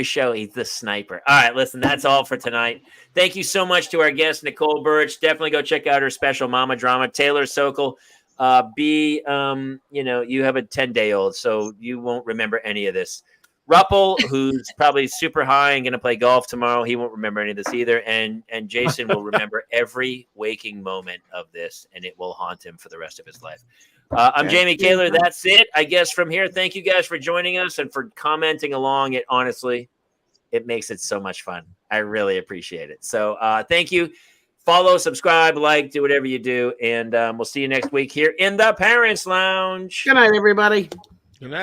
show, he's the sniper. All right, listen, that's all for tonight. Thank you so much to our guest, Nicole Burch. Definitely go check out her special Mama Drama. Taylor Sokol. You have a 10-day-old, so you won't remember any of this. Ruppel, who's probably super high and going to play golf tomorrow, he won't remember any of this either. And Jason will remember every waking moment of this, and it will haunt him for the rest of his life. I'm Jamie Kaler. That's it, I guess, from here. Thank you guys for joining us and for commenting along. It honestly, it makes it so much fun. I really appreciate it. So thank you. Follow, subscribe, like, do whatever you do. And we'll see you next week here in the Parents Lounge. Good night, everybody. Good night.